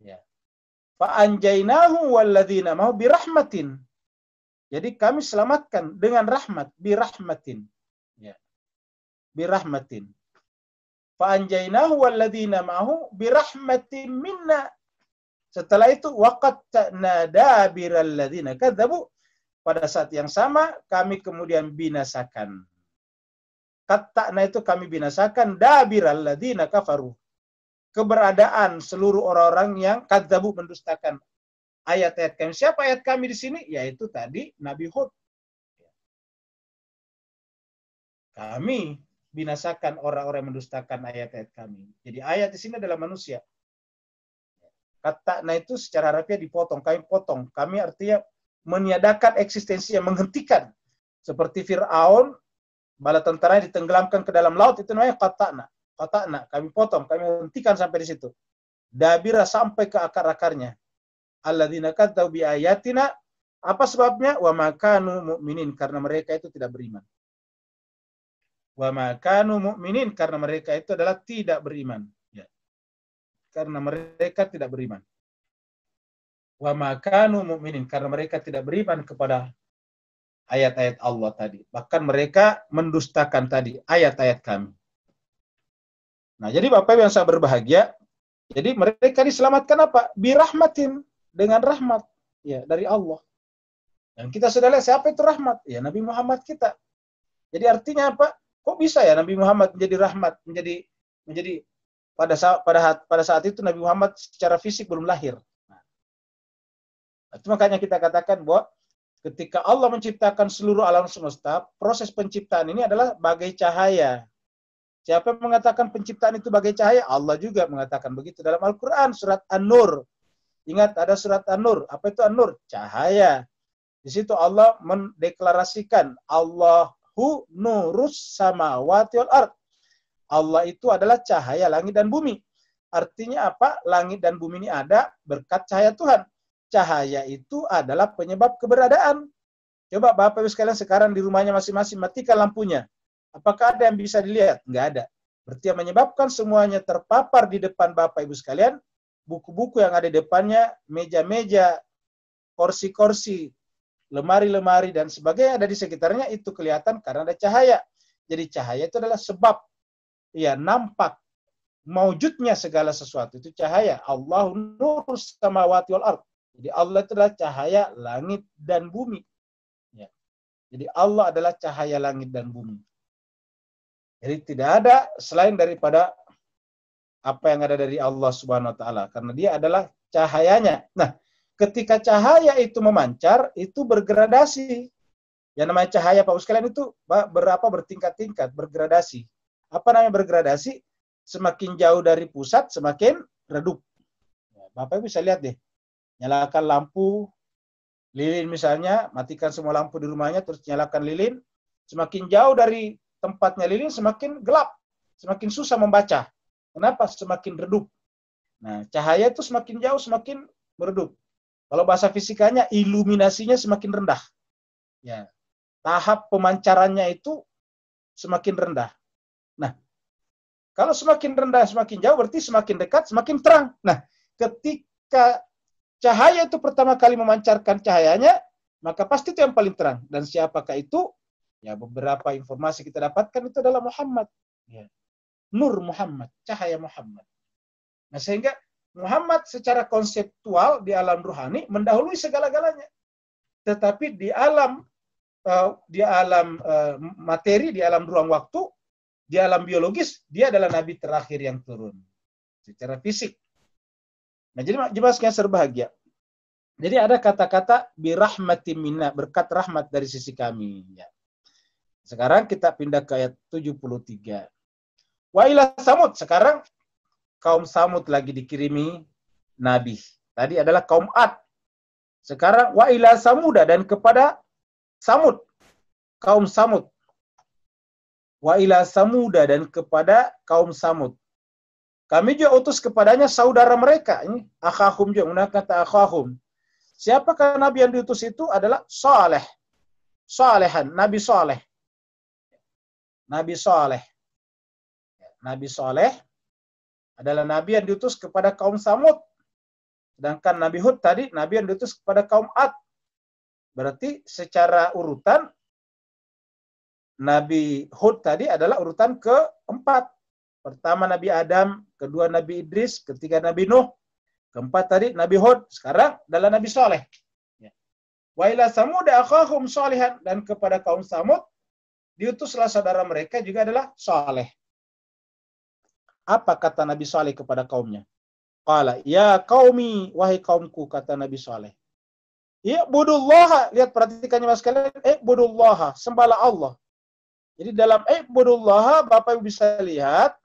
Ya. Fa anjaynahu walladzina ma'ahu birahmatin. Jadi kami selamatkan dengan rahmat, birahmatin. Ya. Birahmatin. Fa anjaynahu walladzina ma'ahu birahmatin minna. Setelah itu waqatta'na dabiral ladzina kadzabu. Pada saat yang sama, kami kemudian binasakan. Qatta'na itu kami binasakan dabiral ladzina kafaru. keberadaan seluruh orang-orang yang kadzabu, mendustakan ayat-ayat kami. Siapa ayat kami di sini? Yaitu tadi Nabi Hud. Kami binasakan orang-orang yang mendustakan ayat-ayat kami. Jadi ayat di sini adalah manusia. Kata nah itu secara harfiah dipotong, kami potong. Kami artinya meniadakan eksistensi, yang menghentikan. Seperti Fir'aun, bala tentara ditenggelamkan ke dalam laut, itu namanya qata'na. Qata'na, kami potong, kami hentikan sampai di situ. Dabira, sampai ke akar-akarnya. Alladzina kadzabu bi ayatina, apa sebabnya? Wa ma kanu mu'minin, karena mereka itu tidak beriman. Wa ma kanu mu'minin, karena mereka itu adalah tidak beriman. Ya. Karena mereka tidak beriman. Wa ma kanu mu'minin, karena mereka tidak beriman kepada ayat-ayat Allah tadi. Bahkan mereka mendustakan tadi ayat-ayat kami. Nah, jadi Bapak yang saya berbahagia, jadi mereka diselamatkan apa? Birahmatin, dengan rahmat ya dari Allah. Dan kita sudah lihat siapa itu rahmat? Ya Nabi Muhammad kita. Jadi artinya apa? Kok bisa ya Nabi Muhammad menjadi rahmat, menjadi pada saat itu Nabi Muhammad secara fisik belum lahir. Nah, itu makanya kita katakan bahwa ketika Allah menciptakan seluruh alam semesta, proses penciptaan ini adalah bagai cahaya. Siapa yang mengatakan penciptaan itu bagai cahaya? Allah juga mengatakan begitu dalam Al-Quran, surat An-Nur. Ingat, ada surat An-Nur. Apa itu An-Nur? Cahaya. Di situ Allah mendeklarasikan, Allahu nurus samawati wal ard. Allah itu adalah cahaya langit dan bumi. Artinya apa? Langit dan bumi ini ada berkat cahaya Tuhan. Cahaya itu adalah penyebab keberadaan. Coba Bapak Ibu sekalian sekarang di rumahnya masing-masing matikan lampunya. Apakah ada yang bisa dilihat? Enggak ada. Berarti yang menyebabkan semuanya terpapar di depan Bapak Ibu sekalian, buku-buku yang ada di depannya, meja-meja, kursi-kursi, lemari-lemari, dan sebagainya ada di sekitarnya, itu kelihatan karena ada cahaya. Jadi cahaya itu adalah sebab, ya nampak, mewujudnya segala sesuatu. Itu cahaya. Allahu nurus samawati wal ard. Jadi Allah itu adalah cahaya langit dan bumi. Ya. Jadi Allah adalah cahaya langit dan bumi. Jadi tidak ada selain daripada apa yang ada dari Allah Subhanahu wa taala, karena dia adalah cahayanya. Nah, ketika cahaya itu memancar, itu bergradasi. Yang namanya cahaya Pak sekalian itu bertingkat-tingkat, bergradasi. Apa namanya bergradasi? Semakin jauh dari pusat, semakin redup. Bapak bisa lihat deh. Nyalakan lampu lilin misalnya, matikan semua lampu di rumahnya, terus nyalakan lilin. Semakin jauh dari tempatnya lilin, semakin gelap, semakin susah membaca. Kenapa? Semakin redup. Nah, cahaya itu semakin jauh, semakin meredup. Kalau bahasa fisikanya, iluminasinya semakin rendah. Ya, tahap pemancarannya itu semakin rendah. Nah, kalau semakin rendah, semakin jauh, berarti semakin dekat, semakin terang. Nah, ketika cahaya itu pertama kali memancarkan cahayanya, maka pasti itu yang paling terang. Dan siapakah itu? Ya, beberapa informasi kita dapatkan itu adalah Muhammad. Ya. Nur Muhammad, cahaya Muhammad. Nah, sehingga Muhammad secara konseptual di alam ruhani mendahului segala-galanya. Tetapi di alam materi, di alam ruang waktu, di alam biologis, dia adalah nabi terakhir yang turun secara fisik. Nah, jadi jemaah sekalian berbahagia. Jadi ada kata-kata birahmatin minna, berkat rahmat dari sisi kami. Ya. Sekarang kita pindah ke ayat 73. Wa ila Samud. Sekarang kaum Samud lagi dikirimi nabi. Tadi adalah kaum Ad. Sekarang wa ila Samuda, dan kepada Samud. Kaum Samud. Wa ila Samuda, dan kepada kaum Samud. Kami juga utus kepadanya saudara mereka. Ini akhahum juga, menggunakan kata akhahum. Siapakah nabi yang diutus itu? Adalah Saleh. Salehan, Nabi Saleh. Nabi Saleh. Nabi Saleh adalah nabi yang diutus kepada kaum Samud. Sedangkan Nabi Hud tadi, nabi yang diutus kepada kaum Ad. Berarti secara urutan, Nabi Hud tadi adalah urutan keempat. Pertama Nabi Adam, kedua Nabi Idris, ketiga Nabi Nuh, keempat tadi Nabi Hud, sekarang adalah Nabi Saleh. Wa ila Samud akhahum Salihan, dan kepada kaum Samud diutuslah saudara mereka juga adalah Saleh. Apa kata Nabi Saleh kepada kaumnya? Qala, ya qaumi, wahai kaumku, kata Nabi Saleh. Ya budullaha, lihat perhatikannya mas kalian, budullaha, sembahlah Allah. Jadi dalam budullaha, Bapak Ibu bisa lihat,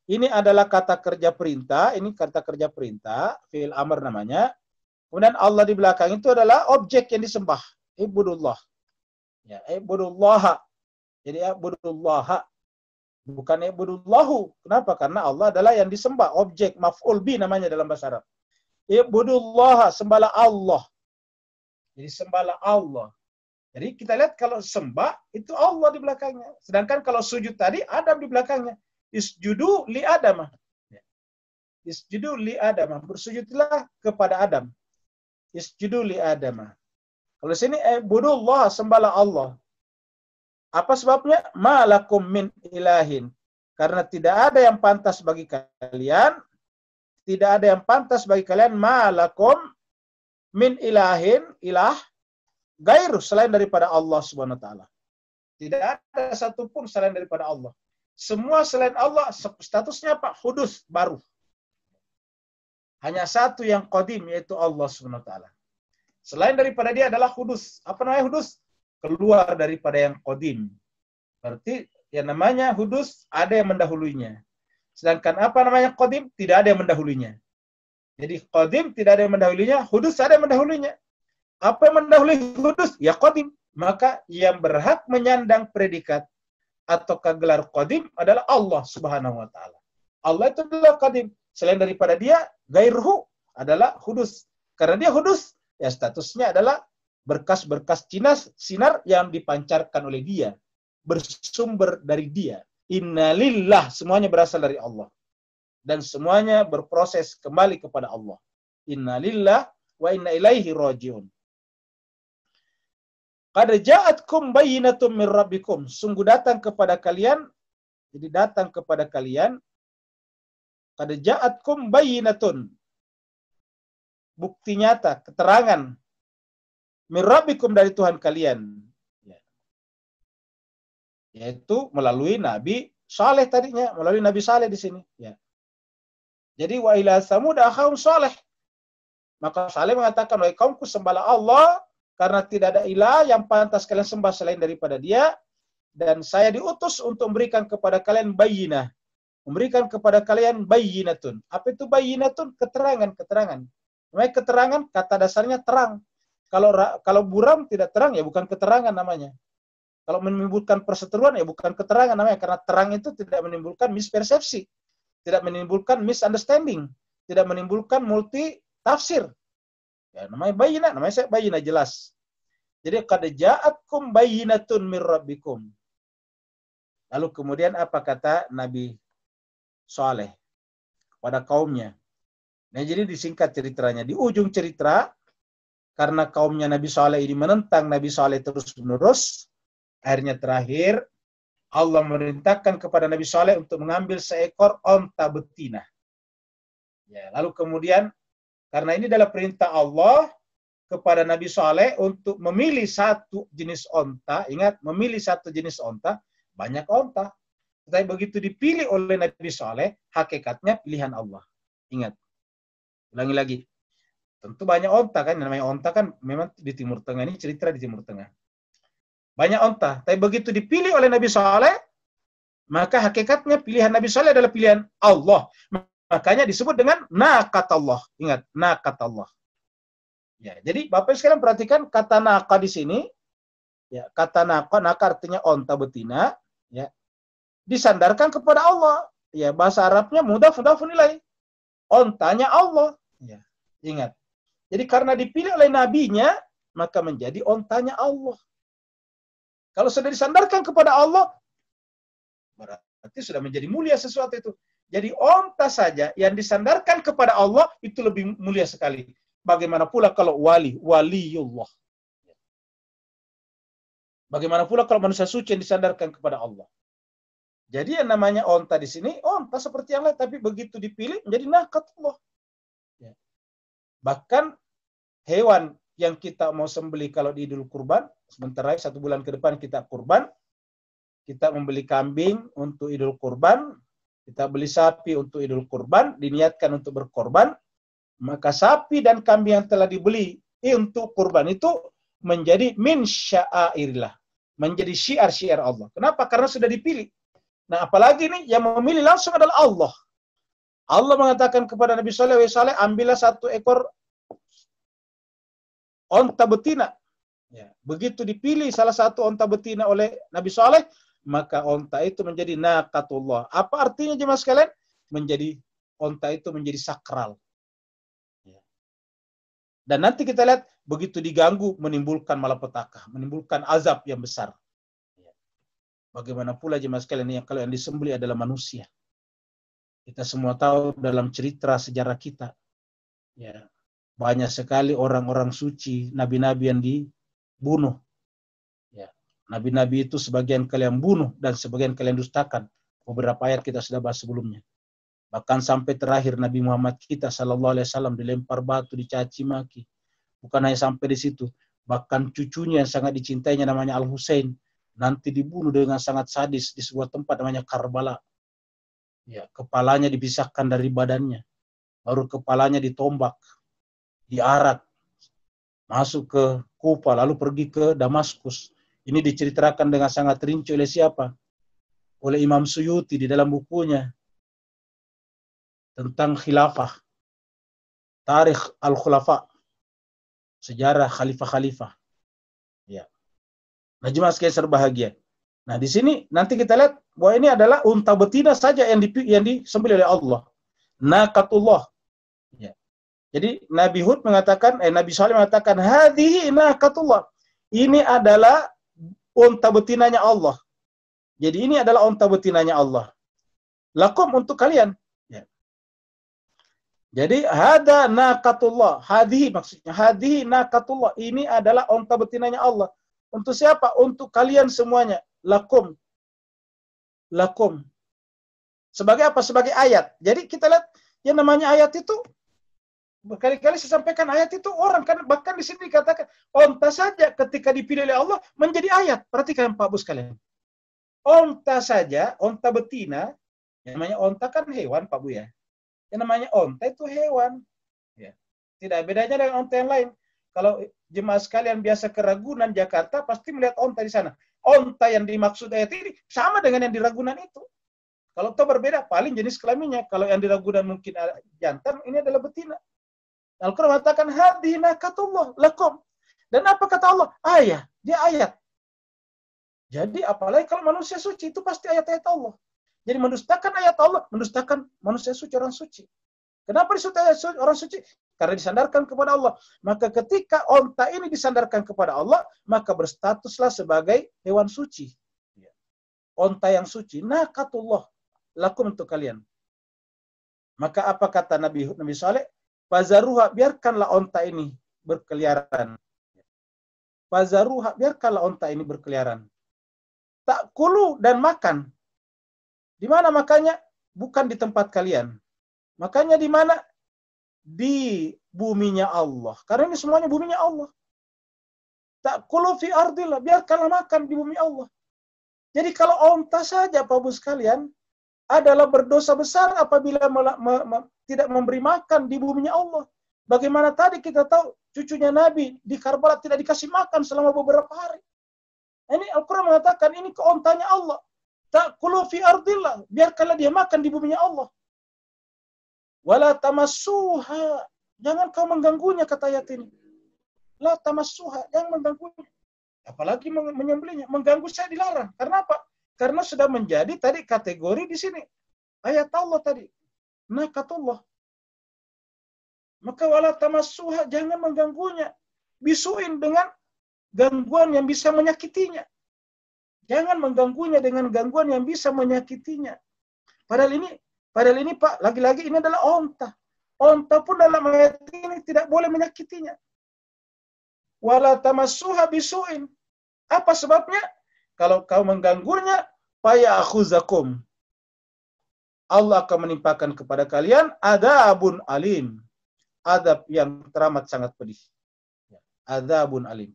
ini adalah kata kerja perintah, fi'il amr namanya. Kemudian Allah di belakang itu adalah objek yang disembah, ibudullah. Ya, ibudullaha. Jadi ibudullaha, bukan ibudullahu. Kenapa? Karena Allah adalah yang disembah, objek maf'ul bi namanya dalam bahasa Arab. Ibudullaha, sembahlah Allah. Jadi sembahlah Allah. Jadi kita lihat kalau sembah itu Allah di belakangnya. Sedangkan kalau sujud tadi Adam di belakangnya. Isjudu li Adam. Isjudu li Adam. Bersujudlah kepada Adam. Isjudu li Adam. Kalau di sini ibudullah, sembahlah Allah. Apa sebabnya? Malakum min ilahin. Karena tidak ada yang pantas bagi kalian. Tidak ada yang pantas bagi kalian. Malakum min ilahin. Ilah. Gairu. Selain daripada Allah subhanahu wa ta'ala. Tidak ada satupun selain daripada Allah. Semua selain Allah. Statusnya apa? Hudus. Baru. Hanya satu yang qadim. Yaitu Allah subhanahu wa ta'ala. Selain daripada dia adalah hudus. Apa namanya hudus? Keluar daripada yang qadim. Berarti yang namanya hudus ada yang mendahulunya. Sedangkan apa namanya qadim? Tidak ada yang mendahulunya. Jadi qadim tidak ada yang mendahulunya, hudus ada yang mendahulunya. Apa yang mendahului hudus? Ya qadim. Maka yang berhak menyandang predikat atau gelar qadim adalah Allah Subhanahu wa taala. Allah itu adalah qadim. Selain daripada dia, gairuhu adalah hudus. Karena dia hudus, ya statusnya adalah berkas-berkas sinar yang dipancarkan oleh dia, bersumber dari dia. Innalillah, semuanya berasal dari Allah. Dan semuanya berproses kembali kepada Allah. Innalillah wa inna ilaihi rajiun. Qad ja'atkum bayyinatun min rabbikum. Sungguh datang kepada kalian, jadi datang kepada kalian, qad ja'atkum bayyinatun. Bukti nyata, keterangan min rabbikum dari Tuhan kalian. Yaitu melalui Nabi Saleh tadinya, melalui Nabi Saleh di sini. Ya. Jadi wa ila Samud akhahum Saleh. Maka Saleh mengatakan, wahai kaumku, sembahlah Allah, karena tidak ada ilah yang pantas kalian sembah selain daripada dia, dan saya diutus untuk memberikan kepada kalian bayyinah. Memberikan kepada kalian bayyinatun. Apa itu bayyinatun? Keterangan. Namanya keterangan, kata dasarnya terang. Kalau buram tidak terang, ya bukan keterangan namanya. Kalau menimbulkan perseteruan, ya bukan keterangan namanya. Karena terang itu tidak menimbulkan mispersepsi. Tidak menimbulkan misunderstanding. Tidak menimbulkan multi tafsir. Ya, namanya bayyinah. Namanya bayyinah jelas. Jadi, qad ja'atkum bayyinatun mir rabbikum. Lalu kemudian apa kata Nabi Saleh kepada kaumnya? Nah, jadi disingkat ceritanya. Di ujung cerita, karena kaumnya Nabi Saleh ini menentang Nabi Saleh terus-menerus, akhirnya terakhir, Allah memerintahkan kepada Nabi Saleh untuk mengambil seekor onta betina. Ya, lalu kemudian, karena ini adalah perintah Allah kepada Nabi Saleh untuk memilih satu jenis onta. Ingat, memilih satu jenis onta, banyak onta. Tetapi begitu dipilih oleh Nabi Saleh, hakikatnya pilihan Allah. Ingat, ulangi lagi. Tentu banyak onta kan, namanya onta kan memang di Timur Tengah, ini cerita di Timur Tengah. Banyak onta, tapi begitu dipilih oleh Nabi Saleh, maka hakikatnya pilihan Nabi Saleh adalah pilihan Allah. Makanya disebut dengan naqatullah. Ingat, naqatullah. Ya, jadi Bapak sekalian perhatikan kata naqa di sini. Ya, kata naqa artinya onta betina, ya. Disandarkan kepada Allah. Ya, bahasa Arabnya mudhaf ilaih. Ontanya Allah. Ya, ingat. Jadi karena dipilih oleh nabinya, maka menjadi ontanya Allah. Kalau sudah disandarkan kepada Allah, berarti sudah menjadi mulia sesuatu itu. Jadi onta saja yang disandarkan kepada Allah itu lebih mulia sekali. Bagaimana pula kalau waliullah. Bagaimana pula kalau manusia suci yang disandarkan kepada Allah. Jadi yang namanya onta di sini, onta seperti yang lain, tapi begitu dipilih menjadi naqatullah. Ya. Bahkan hewan yang kita mau sembelih kalau di Idul Kurban, sementara 1 bulan ke depan kita kurban, kita membeli kambing untuk Idul Kurban, kita beli sapi untuk idul kurban, diniatkan untuk berkorban, maka sapi dan kambing yang telah dibeli untuk kurban itu menjadi min sya'airillah, menjadi syiar-syiar Allah. Kenapa? Karena sudah dipilih. Nah, apalagi nih yang memilih langsung adalah Allah. Allah mengatakan kepada Nabi Saleh, ambillah 1 ekor onta betina. Ya, begitu dipilih salah satu onta betina oleh Nabi Saleh, maka onta itu menjadi naqatullah. Apa artinya jemaah sekalian? Onta itu menjadi sakral. Ya. Dan nanti kita lihat begitu diganggu menimbulkan malapetaka, menimbulkan azab yang besar. Ya. Bagaimana pula jemaah sekalian kalau yang disembelih adalah manusia. Kita semua tahu dalam cerita sejarah kita, ya, banyak sekali orang-orang suci, nabi-nabi yang dibunuh. Ya. Nabi-nabi itu sebagian kalian bunuh dan sebagian kalian dustakan. Beberapa ayat kita sudah bahas sebelumnya. Bahkan sampai terakhir Nabi Muhammad kita sallallahu alaihi wasallam dilempar batu, dicaci maki. Bukan hanya sampai di situ, bahkan cucunya yang sangat dicintainya namanya Al-Husain nanti dibunuh dengan sangat sadis di sebuah tempat namanya Karbala. Ya, kepalanya dipisahkan dari badannya, baru kepalanya ditombak, diarak, masuk ke Kufa, lalu pergi ke Damaskus. Ini diceritakan dengan sangat rinci oleh siapa? Oleh Imam Suyuti di dalam bukunya tentang khilafah, Tarikh Al-Khulafa, sejarah khalifah-khalifah. Ya. Nah, jemaah sekalian berbahagia. Nah, di sini nanti kita lihat bahwa ini adalah unta betina saja yang disembelih oleh Allah. Naqatullah. Ya. Jadi Nabi Hud mengatakan, Nabi Saleh mengatakan, hadhihi naqatullah. Ini adalah unta betinanya Allah. Jadi ini adalah unta betinanya Allah. Lakum untuk kalian. Ya. Jadi hada naqatullah. Hadhihi maksudnya. Hadhihi naqatullah. Ini adalah unta betinanya Allah. Untuk siapa? Untuk kalian semuanya. Lakum. Lakum. Sebagai apa? Sebagai ayat. Jadi kita lihat yang namanya ayat itu berkali-kali saya sampaikan ayat itu orang kan bahkan di sini dikatakan onta saja ketika dipilih oleh Allah menjadi ayat. Perhatikan Pak Bu sekalian. Onta saja, onta betina, yang namanya onta kan hewan Pak Bu ya. Yang namanya onta itu hewan. Ya. Tidak bedanya dengan onta yang lain. Kalau jemaah sekalian biasa ke Ragunan Jakarta pasti melihat onta di sana. Onta yang dimaksud ayat ini sama dengan yang di Ragunan itu. Kalau itu berbeda, paling jenis kelaminnya. Kalau yang di Ragunan mungkin jantan, ini adalah betina. Al-Quran mengatakan hadhihi naqatullah lakum. Dan apa kata Allah? Ayat. Dia ayat. Jadi apalagi kalau manusia suci itu pasti ayat-ayat Allah. Jadi mendustakan ayat Allah, mendustakan manusia suci, orang suci. Kenapa disebut orang suci? Karena disandarkan kepada Allah. Maka ketika onta ini disandarkan kepada Allah, maka berstatuslah sebagai hewan suci. Onta yang suci, naqatullah lakum untuk kalian. Maka apa kata Nabi Saleh? Fazaruha, biarkanlah onta ini berkeliaran. Fazaruha, biarkanlah onta ini berkeliaran. Ta'kulu dan makan. Di mana makannya? Bukan di tempat kalian. Makanya di mana? Di buminya Allah. Karena ini semuanya buminya Allah. Ta'kulu fi ardillah, biarkanlah makan di bumi Allah. Jadi kalau onta saja Bapak Ibu sekalian adalah berdosa besar apabila tidak memberi makan di buminya Allah. Bagaimana tadi kita tahu cucunya Nabi di Karbala tidak dikasih makan selama beberapa hari. Ini Al-Quran mengatakan ini keontanya Allah. Ta'kulu fi ardillah, biarkanlah dia makan di buminya Allah. Wala tamassuha, jangan kau mengganggunya kata ayat ini. La tamassuha, jangan mengganggunya. Apalagi menyembelihnya, mengganggu saya dilarang. Karena apa? Karena sudah menjadi tadi kategori di sini. Ayat Allah tadi. Naqatullah. Maka wala tamassuha, jangan mengganggunya. Bisuin dengan gangguan yang bisa menyakitinya. Jangan mengganggunya dengan gangguan yang bisa menyakitinya. Padahal ini Pak, lagi-lagi ini adalah onta. Onta pun dalam ayat ini tidak boleh menyakitinya. Wala tamassuha bisuin. Apa sebabnya? Kalau kau mengganggunya, faya'khuzakum. Allah akan menimpakan kepada kalian adzabun alim. Adab yang teramat sangat pedih. Adzabun alim.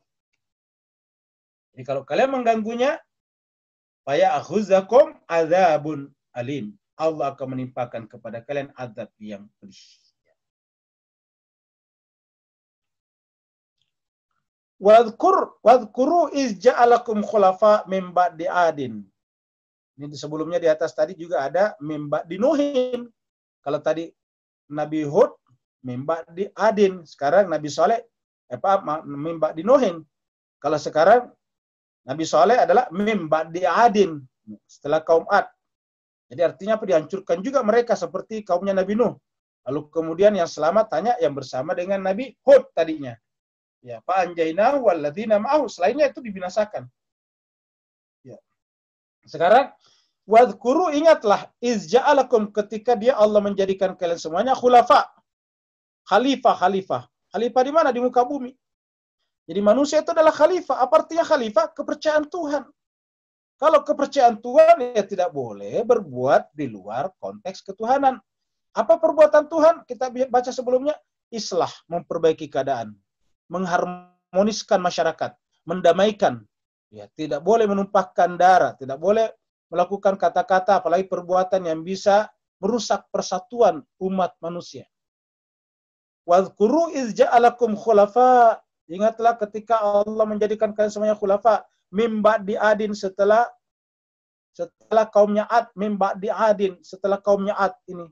Jadi kalau kalian mengganggunya, faya'khuzakum adzabun alim. Allah akan menimpakan kepada kalian azab yang pedih. Wadhkuru iz ja'alakum khulafa min ba'di adin. Ini sebelumnya di atas tadi juga ada min ba'di Nuhin. Kalau tadi Nabi Hud min ba'di Adin, sekarang Nabi Saleh min ba'di Nuhin. Kalau sekarang Nabi Saleh adalah min ba'di Adin, setelah kaum Ad. Jadi artinya apa? Dihancurkan juga mereka seperti kaumnya Nabi Nuh. Lalu kemudian yang selamat tanya yang bersama dengan Nabi Hud tadinya. Ya, fa anjaynahu walladzina ma'ahu, selainnya itu dibinasakan. Ya. Sekarang wadhkuru, ingatlah iz ja'alakum, ketika dia Allah menjadikan kalian semuanya khulafa. Khalifah di mana? Di muka bumi. Jadi manusia itu adalah khalifah. Apa artinya khalifah? Kepercayaan Tuhan. Kalau kepercayaan Tuhan ya tidak boleh berbuat di luar konteks ketuhanan. Apa perbuatan Tuhan? Kita baca sebelumnya, islah, memperbaiki keadaan, mengharmoniskan masyarakat, mendamaikan. Ya, tidak boleh menumpahkan darah, tidak boleh melakukan kata-kata apalagi perbuatan yang bisa merusak persatuan umat manusia. Wadhkuru iz ja'alakum khulafa, ingatlah ketika Allah menjadikan kalian semuanya khulafa mim ba'di adin, setelah kaumnya Ad, mim ba'di adin, setelah kaumnya Ad ini.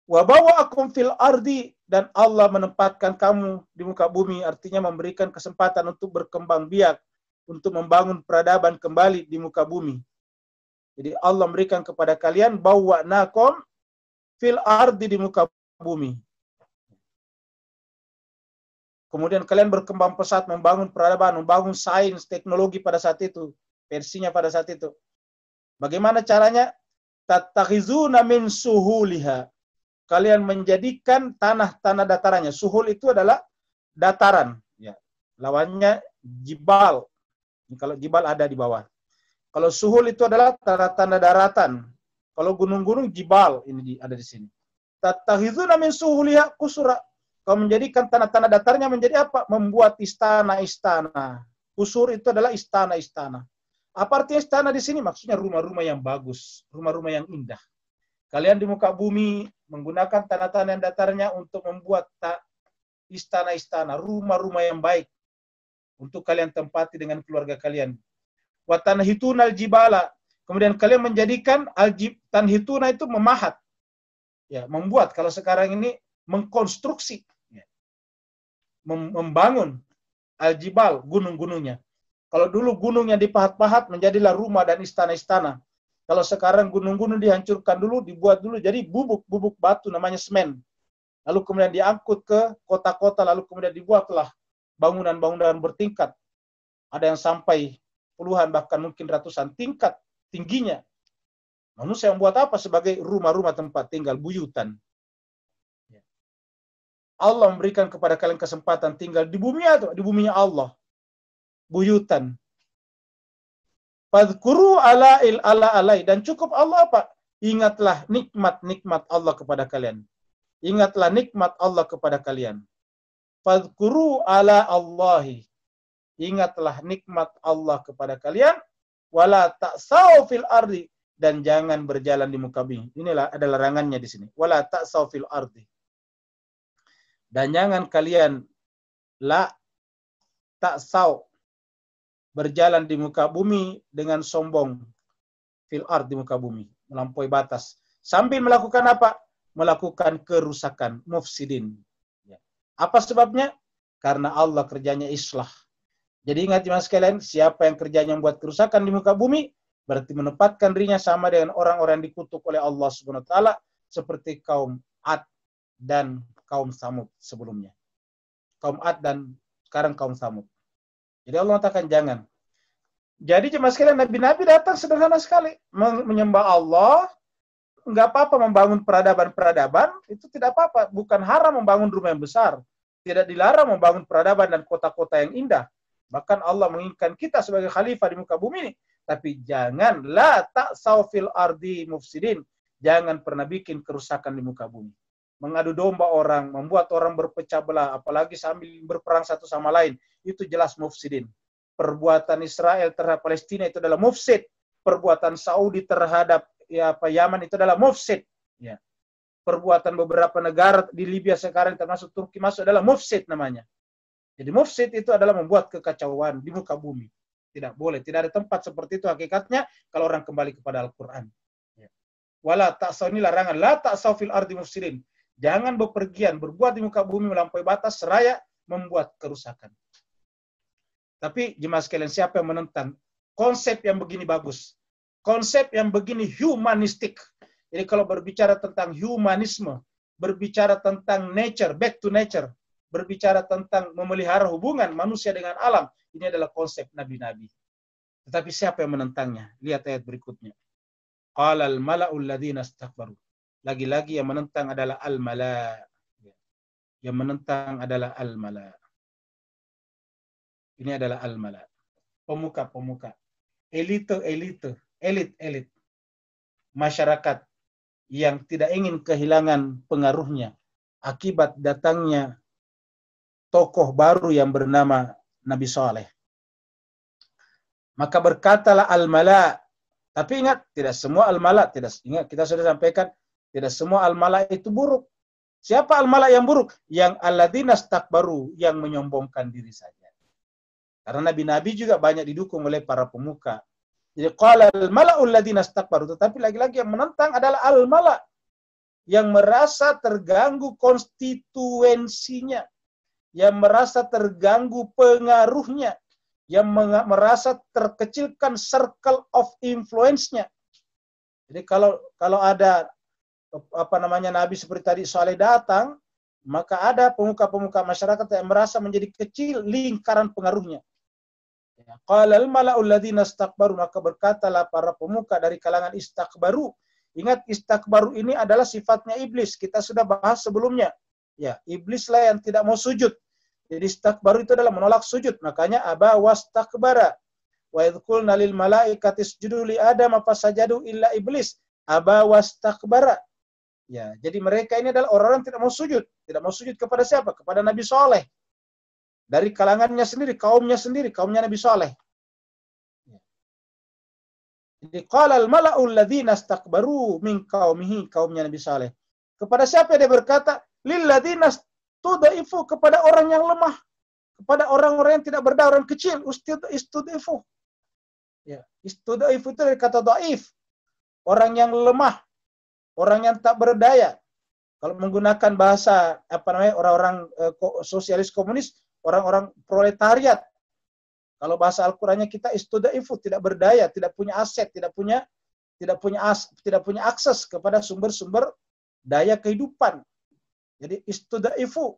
Wa bawa'akum fil ardi, dan Allah menempatkan kamu di muka bumi, artinya memberikan kesempatan untuk berkembang biak, untuk membangun peradaban kembali di muka bumi. Jadi Allah memberikan kepada kalian bawa'nakum fil ardi, di muka bumi. Kemudian kalian berkembang pesat, membangun peradaban, membangun sains, teknologi pada saat itu, versinya pada saat itu. Bagaimana caranya? Tattakhizuna min suhuliha, kalian menjadikan tanah-tanah datarannya. Suhul itu adalah dataran. Ya. Lawannya jibal. Kalau jibal ada di bawah. Kalau suhul itu adalah tanah-tanah daratan. Kalau gunung-gunung jibal ini ada di sini. Tattakhizuna min suhuliha kusura. Kau menjadikan tanah-tanah datarnya menjadi apa? Membuat istana-istana. Kusur itu adalah istana-istana. Apa artinya istana di sini? Maksudnya rumah-rumah yang bagus, rumah-rumah yang indah. Kalian di muka bumi menggunakan tanah-tanah yang datarnya untuk membuat istana-istana, rumah-rumah yang baik untuk kalian tempati dengan keluarga kalian. Wa tanhitunal jibala, kemudian kalian menjadikan tanhituna itu memahat. Ya, membuat. Kalau sekarang ini mengkonstruksi, ya. Membangun aljibal, gunung-gunungnya. Kalau dulu gunung yang dipahat-pahat menjadilah rumah dan istana-istana. Kalau sekarang gunung-gunung dihancurkan dulu, dibuat dulu jadi bubuk batu namanya semen. Lalu kemudian diangkut ke kota-kota, lalu kemudian dibuatlah bangunan-bangunan bertingkat. Ada yang sampai puluhan bahkan mungkin ratusan tingkat tingginya. Manusia yang buat apa? Sebagai rumah-rumah tempat tinggal, buyutan. Allah memberikan kepada kalian kesempatan tinggal di bumi atau di buminya Allah. Buyutan. Fadhkuru alai, dan cukup Allah apa? Ingatlah nikmat-nikmat Allah kepada kalian. Ingatlah nikmat Allah kepada kalian. Fadhkuru ala Allahi. Ingatlah nikmat Allah kepada kalian. Wala ta'saw fil ardi, dan jangan berjalan di muka bumi. Inilah ada larangannya di sini. Wala ta'saw fil ardi. Dan jangan kalian ta'saw, berjalan di muka bumi dengan sombong, fil ard, di muka bumi, melampaui batas. Sambil melakukan apa? Melakukan kerusakan, mufsidin. Apa sebabnya? Karena Allah kerjanya islah. Jadi ingat mas sekalian, siapa yang kerjanya membuat kerusakan di muka bumi, berarti menempatkan dirinya sama dengan orang-orang yang dikutuk oleh Allah Subhanahu wa taala, seperti kaum Ad dan kaum Samud sebelumnya. Kaum Ad dan sekarang kaum Samud. Jadi Allah mengatakan jangan. Jadi jemaah sekalian, nabi-nabi datang sederhana sekali. Menyembah Allah, enggak apa-apa membangun peradaban-peradaban, itu tidak apa-apa. Bukan haram membangun rumah yang besar. Tidak dilarang membangun peradaban dan kota-kota yang indah. Bahkan Allah menginginkan kita sebagai khalifah di muka bumi ini. Tapi jangan, la ta'saw fil ardi mufsidin. Jangan pernah bikin kerusakan di muka bumi. Mengadu domba orang, membuat orang berpecah belah, apalagi sambil berperang satu sama lain. Itu jelas mufsidin. Perbuatan Israel terhadap Palestina itu adalah mufsid. Perbuatan Saudi terhadap Yaman itu adalah mufsid. Ya. Perbuatan beberapa negara di Libya sekarang termasuk Turki masuk adalah mufsid namanya. Jadi mufsid itu adalah membuat kekacauan di muka bumi. Tidak boleh, tidak ada tempat seperti itu hakikatnya kalau orang kembali kepada Al-Quran. Ya. Wala ta'saw, ini larangan. La ta'saw fil ardi mufsidin. Jangan bepergian, berbuat di muka bumi melampaui batas seraya membuat kerusakan. Tapi jemaah sekalian, siapa yang menentang konsep yang begini bagus? Konsep yang begini humanistik. Jadi kalau berbicara tentang humanisme, berbicara tentang nature, back to nature, berbicara tentang memelihara hubungan manusia dengan alam, ini adalah konsep nabi-nabi. Tetapi siapa yang menentangnya? Lihat ayat berikutnya. Qala al-mala'ul ladzina istakbaru. Lagi-lagi yang menentang adalah al-mala'. Yang menentang adalah al-mala'. Ini adalah al-mala'. Pemuka-pemuka. Elite-elite. Elit-elit. Masyarakat yang tidak ingin kehilangan pengaruhnya akibat datangnya tokoh baru yang bernama Nabi Saleh. Maka berkatalah al-mala'. Tapi ingat, tidak semua al-mala'. Ingat, kita sudah sampaikan, tidak semua al-mala' itu buruk. Siapa al-mala' yang buruk? Yang alladzina istakbaru, yang menyombongkan diri saja. Karena nabi-nabi juga banyak didukung oleh para pemuka. Jadi qala al-mala'ul ladzina istakbaru, tetapi lagi-lagi yang menentang adalah al-mala' yang merasa terganggu konstituensinya, yang merasa terganggu pengaruhnya, yang merasa terkecilkan circle of influence-nya. Jadi kalau ada nabi seperti tadi Saleh datang, maka ada pemuka-pemuka masyarakat yang merasa menjadi kecil lingkaran pengaruhnya. Qala al-mala'ul ladzina istakbaru, maka berkatalah para pemuka dari kalangan istakbaru. Ingat, istakbaru ini adalah sifatnya iblis. Kita sudah bahas sebelumnya. Ya, iblislah yang tidak mau sujud. Jadi istakbaru itu adalah menolak sujud. Makanya aba wastakbara. Wa idh qulna lil malaikati isjudu li adam fasajadu illa iblis aba wastakbara. Ya, jadi mereka ini adalah orang-orang tidak mau sujud. Tidak mau sujud kepada siapa? Kepada Nabi Saleh. Dari kalangannya sendiri, kaumnya Nabi Saleh. Jadi qala al-mala'ul ladzina istakbaru min qaumihi, kaumnya Nabi Saleh. Kepada siapa dia berkata? Lil ladzina tudaifu, kepada orang yang lemah, kepada orang-orang yang tidak berdaya, orang kecil, istudaifu. Ya, istudaifu itu dari kata dhaif. Orang yang lemah, orang yang tak berdaya. Kalau menggunakan bahasa orang-orang sosialis komunis, orang-orang proletariat. Kalau bahasa Al-Qur'annya kita istudaifu, tidak berdaya, tidak punya aset, tidak punya akses kepada sumber-sumber daya kehidupan. Jadi istudaifu.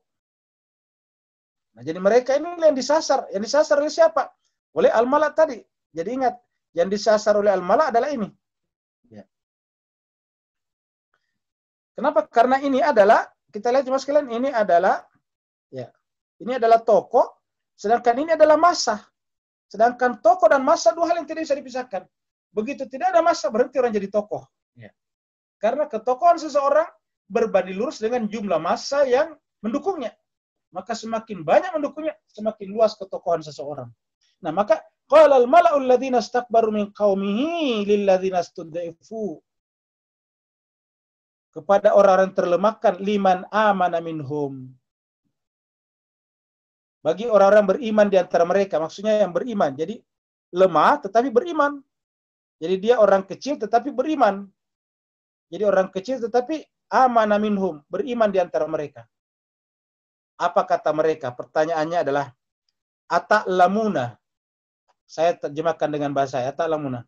Nah, jadi mereka ini yang disasar. Yang disasar oleh siapa? Oleh al-mala' tadi. Jadi ingat, yang disasar oleh al-mala' adalah ini. Ya. Kenapa? Karena ini adalah, kita lihat cuma sekalian, ini adalah tokoh, sedangkan ini adalah massa. Sedangkan tokoh dan massa dua hal yang tidak bisa dipisahkan. Begitu tidak ada massa, berarti orang jadi tokoh. Ya. Karena ketokohan seseorang berbanding lurus dengan jumlah massa yang mendukungnya. Maka semakin banyak mendukungnya, semakin luas ketokohan seseorang. Nah, maka qala al-mala'ul ladzina istakbaru min qaumihi lil ladzina istudaifu, kepada orang-orang terlemahkan, liman amana minhum, bagi orang-orang beriman di antara mereka. Maksudnya yang beriman. Jadi lemah tetapi beriman. Jadi dia orang kecil tetapi beriman. Jadi orang kecil tetapi amana minhum, beriman di antara mereka. Apa kata mereka? Pertanyaannya adalah ata'lamuna. Saya terjemahkan dengan bahasa saya, ata'lamuna.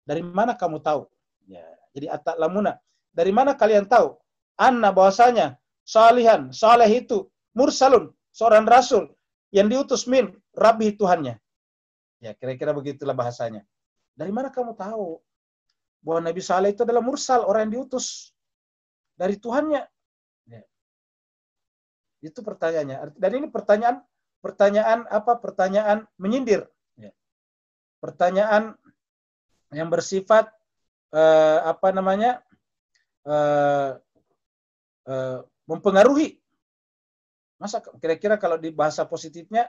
Dari mana kamu tahu? Ya, jadi ata'lamuna. Dari mana kalian tahu? Anna, bahwasanya salihan, saleh itu mursalun, seorang rasul yang diutus min Rabbi, Tuhannya. Ya, kira-kira begitulah bahasanya. Dari mana kamu tahu bahwa Nabi Saleh itu adalah mursal, orang yang diutus dari Tuhannya? Ya. Itu pertanyaannya. Dan ini pertanyaan menyindir. Ya. Pertanyaan yang bersifat mempengaruhi. Masa kira-kira kalau di bahasa positifnya,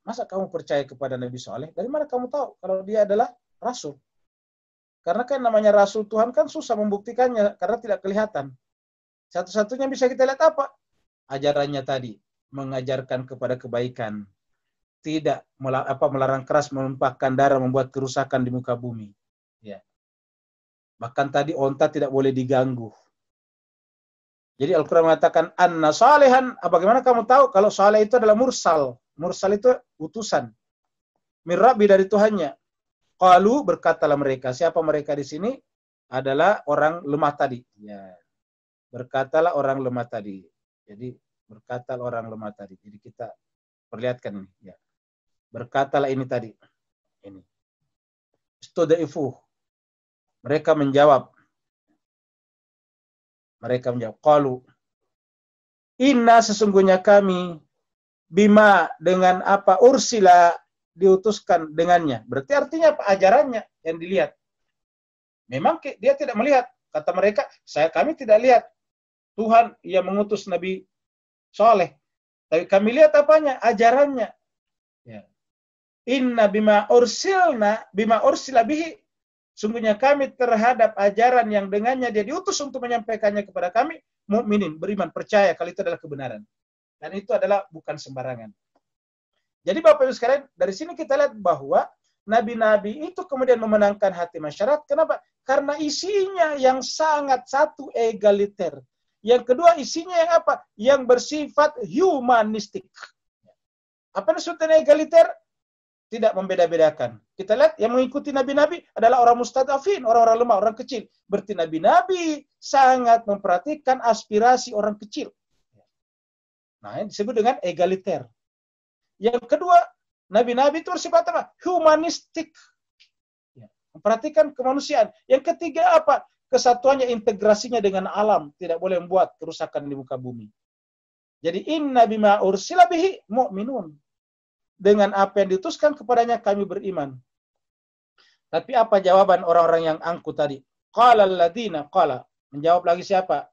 masa kamu percaya kepada Nabi Saleh? Dari mana kamu tahu kalau dia adalah rasul? Karena kan namanya Rasul Tuhan kan susah membuktikannya karena tidak kelihatan. Satu-satunya bisa kita lihat apa? Ajarannya tadi, mengajarkan kepada kebaikan, tidak melarang keras, menumpahkan darah, membuat kerusakan di muka bumi. Ya. Bahkan tadi onta tidak boleh diganggu. Jadi Al-Quran mengatakan anna salihan. Bagaimana kamu tahu kalau saleh itu adalah mursal? Mursal itu utusan. Min Rabbi, dari Tuhannya. Qalu, berkatalah mereka. Siapa mereka di sini? Adalah orang lemah tadi. Ya. Berkatalah orang lemah tadi. Jadi berkatalah orang lemah tadi. Jadi kita perlihatkan ini. Ya. Berkatalah ini tadi. Ini. Istudaifu. Mereka menjawab. Qalu. Inna, sesungguhnya kami. Bima, dengan apa ursila, diutuskan dengannya. Berarti artinya apa? Ajarannya yang dilihat. Memang dia tidak melihat. Kata mereka, kami tidak lihat Tuhan yang mengutus Nabi Saleh. Tapi kami lihat apanya? Ajarannya. Ya. Inna bima ursila bihi. Sungguhnya kami terhadap ajaran yang dengannya dia diutus untuk menyampaikannya kepada kami, mukminin, beriman, percaya kalau itu adalah kebenaran. Dan itu adalah bukan sembarangan. Jadi Bapak Ibu sekalian, dari sini kita lihat bahwa nabi-nabi itu kemudian memenangkan hati masyarakat. Kenapa? Karena isinya yang sangat satu, egaliter. Yang kedua, isinya yang apa? Yang bersifat humanistik. Apa maksudnya egaliter? Tidak membeda-bedakan. Kita lihat yang mengikuti nabi-nabi adalah orang mustadafin, orang-orang lemah, orang kecil. Berarti nabi-nabi sangat memperhatikan aspirasi orang kecil. Nah, ini disebut dengan egaliter. Yang kedua, nabi-nabi itu bersifat apa? Humanistik. Ya, memperhatikan kemanusiaan. Yang ketiga apa? Kesatuannya, integrasinya dengan alam. Tidak boleh membuat kerusakan di muka bumi. Jadi, inna bima ursila bihi mu'minun. Dengan apa yang diutuskan kepadanya kami beriman. Tapi apa jawaban orang-orang yang angkuh tadi? Qala alladziina qala. Menjawab lagi siapa?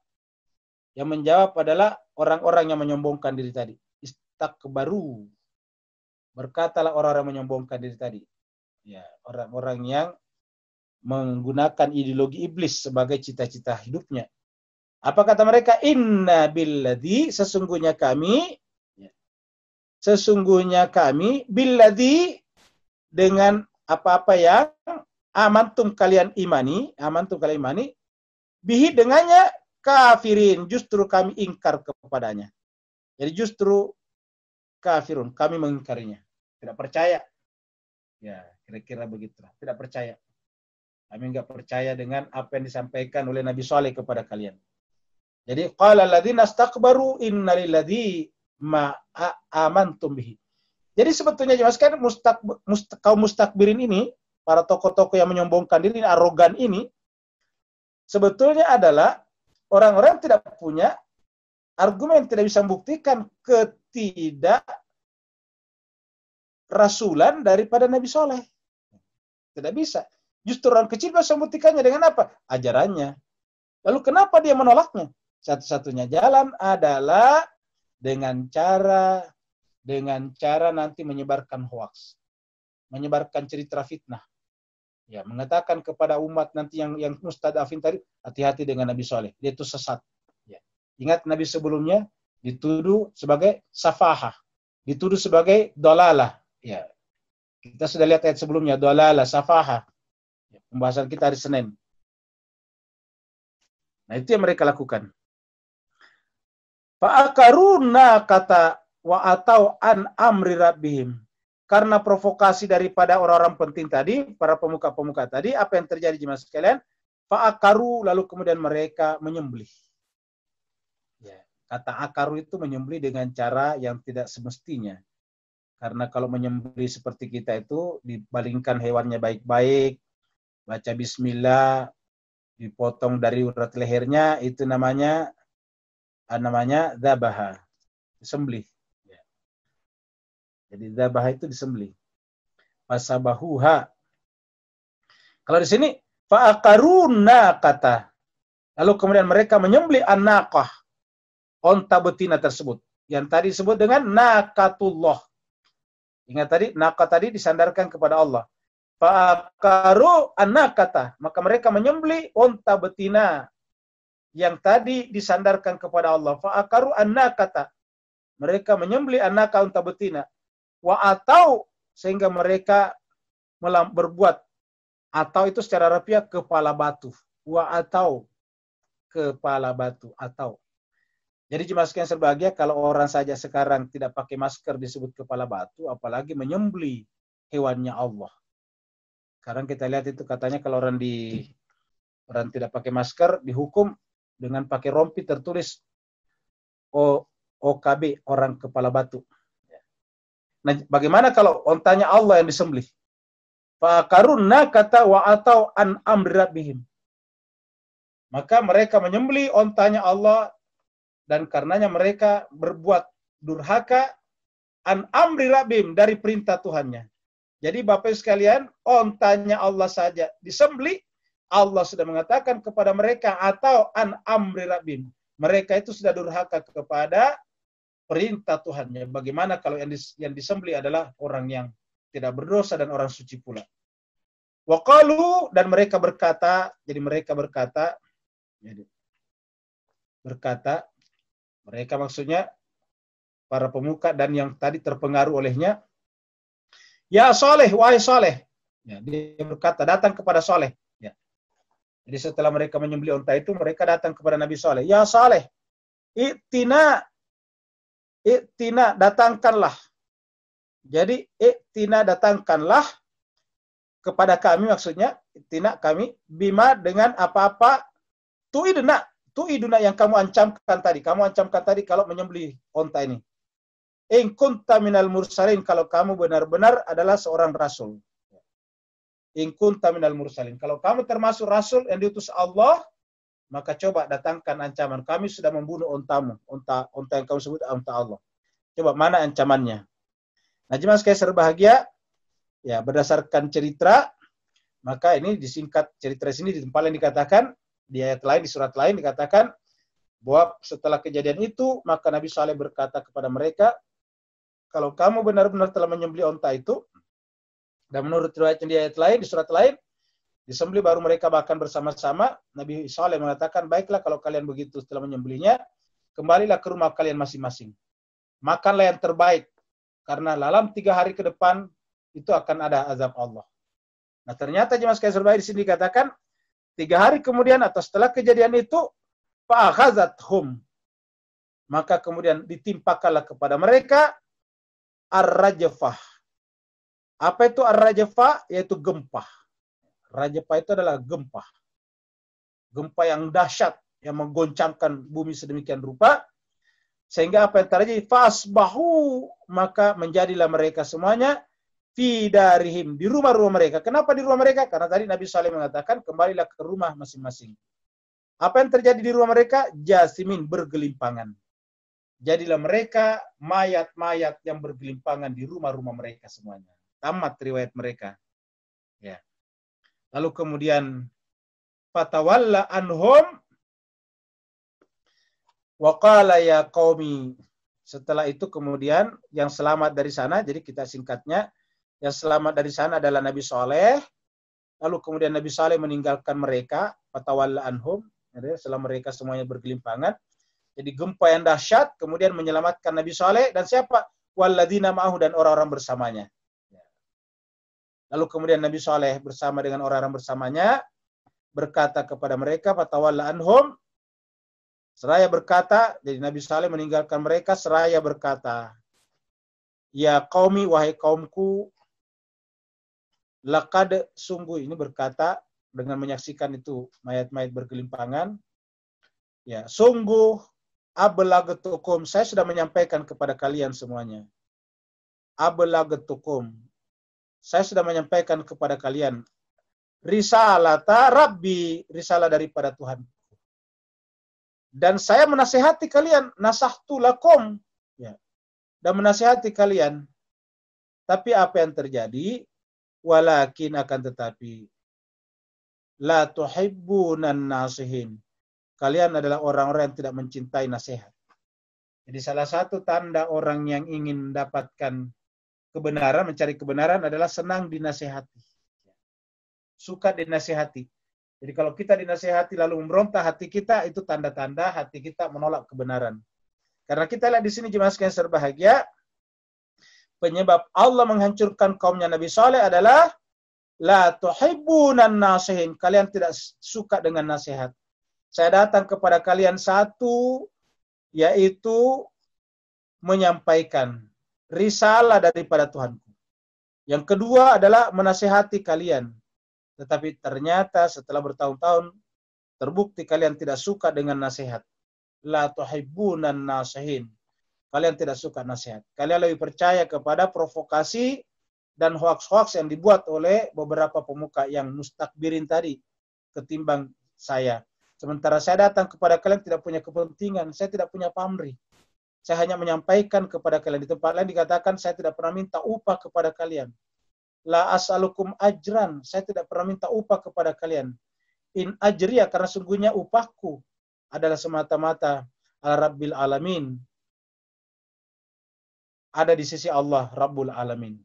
Yang menjawab adalah orang-orang yang menyombongkan diri tadi. Istakbaru. Berkatalah orang-orang menyombongkan diri tadi. Ya, orang-orang yang menggunakan ideologi iblis sebagai cita-cita hidupnya. Apa kata mereka? Inna billadzi, sesungguhnya kami billadzi, dengan apa-apa yang amantum kalian imani, bihi, dengannya kafirin, justru kami ingkar kepadanya. Jadi justru kafirun, kami mengingkarinya. Tidak percaya. Ya, kira-kira begitu. Tidak percaya. Kami enggak percaya dengan apa yang disampaikan oleh Nabi Saleh kepada kalian. Jadi qala alladziina istakbaru inna lilladzi ma amantum bihi. Jadi sebetulnya Mas kan kaum mustakbirin ini, para tokoh-tokoh yang menyombongkan diri, arogan ini, sebetulnya adalah orang-orang yang tidak punya argumen, tidak bisa membuktikan rasulan daripada Nabi Saleh. Tidak bisa. Justru orang kecil bisa membuktikannya dengan apa? Ajarannya. Lalu kenapa dia menolaknya? Satu-satunya jalan adalah dengan cara nanti menyebarkan hoaks. Menyebarkan cerita fitnah. Ya, mengatakan kepada umat nanti yang mustadafin tadi, hati-hati dengan Nabi Saleh. Dia itu sesat. Ya. Ingat Nabi sebelumnya dituduh sebagai safahah. Dituduh sebagai dolalah. Ya. Kita sudah lihat ayat sebelumnya, dolalah, safahah. Ya, pembahasan kita hari Senin. Nah, itu yang mereka lakukan. Fa'akaruna kata wa atau an amri rabbihim. Karena provokasi daripada orang-orang penting tadi, para pemuka-pemuka tadi, apa yang terjadi jemaah sekalian? Fa'akaru, lalu kemudian mereka menyembelih. Ya, kata akaru itu menyembelih dengan cara yang tidak semestinya. Karena kalau menyembelih seperti kita itu, dibalingkan hewannya baik-baik, baca bismillah, dipotong dari urat lehernya, itu namanya dzabaha, disembelih. Ya. Jadi dzabaha itu disembelih. Fasabahuha. Kalau di sini fa'aqaruna kata. Lalu kemudian mereka menyembelih an-naqah, onta betina tersebut. Yang tadi disebut dengan naqatullah. Ingat tadi, naqah tadi disandarkan kepada Allah. Fa'akaru an-nakata, maka mereka menyembelih unta betina yang tadi disandarkan kepada Allah. Fa'akaru an-nakata, mereka menyembelih an-naka, unta betina. Wa atau, sehingga mereka berbuat, atau itu secara rapiah kepala batu. Wa atau, kepala batu, atau. Jadi jemaah sekalian berbahagia, kalau orang saja sekarang tidak pakai masker disebut kepala batu, apalagi menyembelih hewannya Allah. Sekarang kita lihat itu katanya kalau orang tidak pakai masker dihukum dengan pakai rompi tertulis OKB, orang kepala batu. Nah, bagaimana kalau ontanya Allah yang disembelih? Fa'akarunna kata wa atau an amri rabbihim. Maka mereka menyembelih ontanya Allah dan karenanya mereka berbuat durhaka an amri rabbihim, dari perintah Tuhannya. Jadi Bapak sekalian, ontanya Allah saja disembelih, Allah sudah mengatakan kepada mereka atau an amri rabbihim. Mereka itu sudah durhaka kepada perintah Tuhannya. Bagaimana kalau yang disembelih adalah orang yang tidak berdosa dan orang suci pula. Waqalu, dan mereka berkata, jadi mereka berkata, mereka maksudnya para pemuka dan yang tadi terpengaruh olehnya, ya Saleh, wahai Saleh. Ya, dia berkata, datang kepada Saleh. Ya. Jadi setelah mereka menyembelih unta itu, mereka datang kepada Nabi Saleh. Ya Saleh, i'tina, datangkanlah. Jadi i'tina, datangkanlah kepada kami, maksudnya i'tina, kami, bima, dengan apa-apa, tu'iduna, yang kamu ancamkan tadi. Kamu ancamkan tadi kalau menyembelih unta ini. In kunta minal mursalin, kalau kamu benar-benar adalah seorang rasul. In kunta minal mursalin, kalau kamu termasuk rasul yang diutus Allah, maka coba datangkan ancaman. Kami sudah membunuh untamu, unta yang kamu sebut unta Allah. Coba mana ancamannya? Nah, jemaah sekalian berbahagia, ya berdasarkan cerita, maka ini disingkat cerita sini di tempat lain dikatakan, di ayat lain, di surat lain dikatakan bahwa setelah kejadian itu, maka Nabi Saleh berkata kepada mereka, kalau kamu benar-benar telah menyembelih unta itu, dan menurut riwayat di ayat lain, di surat lain, disembelih baru mereka makan bersama-sama. Nabi Saleh mengatakan, baiklah kalau kalian begitu setelah menyembelihnya, kembalilah ke rumah kalian masing-masing. Makanlah yang terbaik, karena dalam 3 hari ke depan, itu akan ada azab Allah. Nah ternyata jemaah sekalian terbaik di sini dikatakan, 3 hari kemudian atau setelah kejadian itu, fa'akhazathum, maka kemudian ditimpakanlah kepada mereka ar-rajfah. Apa itu ar-rajfah? Yaitu gempa. Rajfah itu adalah gempa. Gempa yang dahsyat, yang menggoncangkan bumi sedemikian rupa, sehingga apa yang terjadi? Fasbahu, maka menjadilah mereka semuanya fi darihim, di rumah-rumah mereka. Kenapa di rumah mereka? Karena tadi Nabi Saleh mengatakan, kembalilah ke rumah masing-masing. Apa yang terjadi di rumah mereka? Jasimin, bergelimpangan. Jadilah mereka mayat-mayat yang bergelimpangan di rumah-rumah mereka semuanya. Tamat riwayat mereka. Ya. Lalu kemudian fatawalla anhum wa qala ya qaumi. Setelah itu kemudian yang selamat dari sana, jadi kita singkatnya, yang selamat dari sana adalah Nabi Saleh. Lalu kemudian Nabi Saleh meninggalkan mereka, fatawalla anhum, setelah mereka semuanya bergelimpangan. Jadi gempa yang dahsyat kemudian menyelamatkan Nabi Saleh dan siapa? Walladzina ma'ahu, dan orang-orang bersamanya. Lalu kemudian Nabi Saleh bersama dengan orang-orang bersamanya berkata kepada mereka, fatawalla anhum, seraya berkata, jadi Nabi Saleh meninggalkan mereka seraya berkata, ya qaumi, wahai kaumku, laqad, sungguh, ini berkata dengan menyaksikan itu mayat-mayat bergelimpangan, ya sungguh, ablagtukum, saya sudah menyampaikan kepada kalian semuanya. Ablagtukum, saya sudah menyampaikan kepada kalian risalata Rabbi, risalah daripada Tuhan. Dan saya menasihati kalian, nasahtu lakum, ya, dan menasihati kalian. Tapi apa yang terjadi? Walakin, akan tetapi, la tuhibbunan nasihin, kalian adalah orang-orang yang tidak mencintai nasihat. Jadi salah satu tanda orang yang ingin mendapatkan kebenaran, mencari kebenaran adalah senang dinasihati. suka dinasihati. Jadi kalau kita dinasihati lalu memberontak hati kita, itu tanda-tanda hati kita menolak kebenaran. Karena kita lihat di sini jemaah sekalian berbahagia, penyebab Allah menghancurkan kaumnya Nabi Saleh adalah la tuhibbunan nasihin. Kalian tidak suka dengan nasihat. Saya datang kepada kalian satu, yaitu menyampaikan risalah daripada Tuhanku. Yang kedua adalah menasihati kalian. Tetapi ternyata setelah bertahun-tahun terbukti kalian tidak suka dengan nasihat. La tuhibbunan nasihin. Kalian tidak suka nasihat. Kalian lebih percaya kepada provokasi dan hoax-hoax yang dibuat oleh beberapa pemuka yang mustakbirin tadi ketimbang saya. Sementara saya datang kepada kalian tidak punya kepentingan, saya tidak punya pamrih. Saya hanya menyampaikan kepada kalian. Di tempat lain dikatakan saya tidak pernah minta upah kepada kalian. La as'alukum ajran, saya tidak pernah minta upah kepada kalian. In ajriya, karena sungguhnya upahku adalah semata-mata ala Rabbil Alamin. Ada di sisi Allah Rabbul Alamin.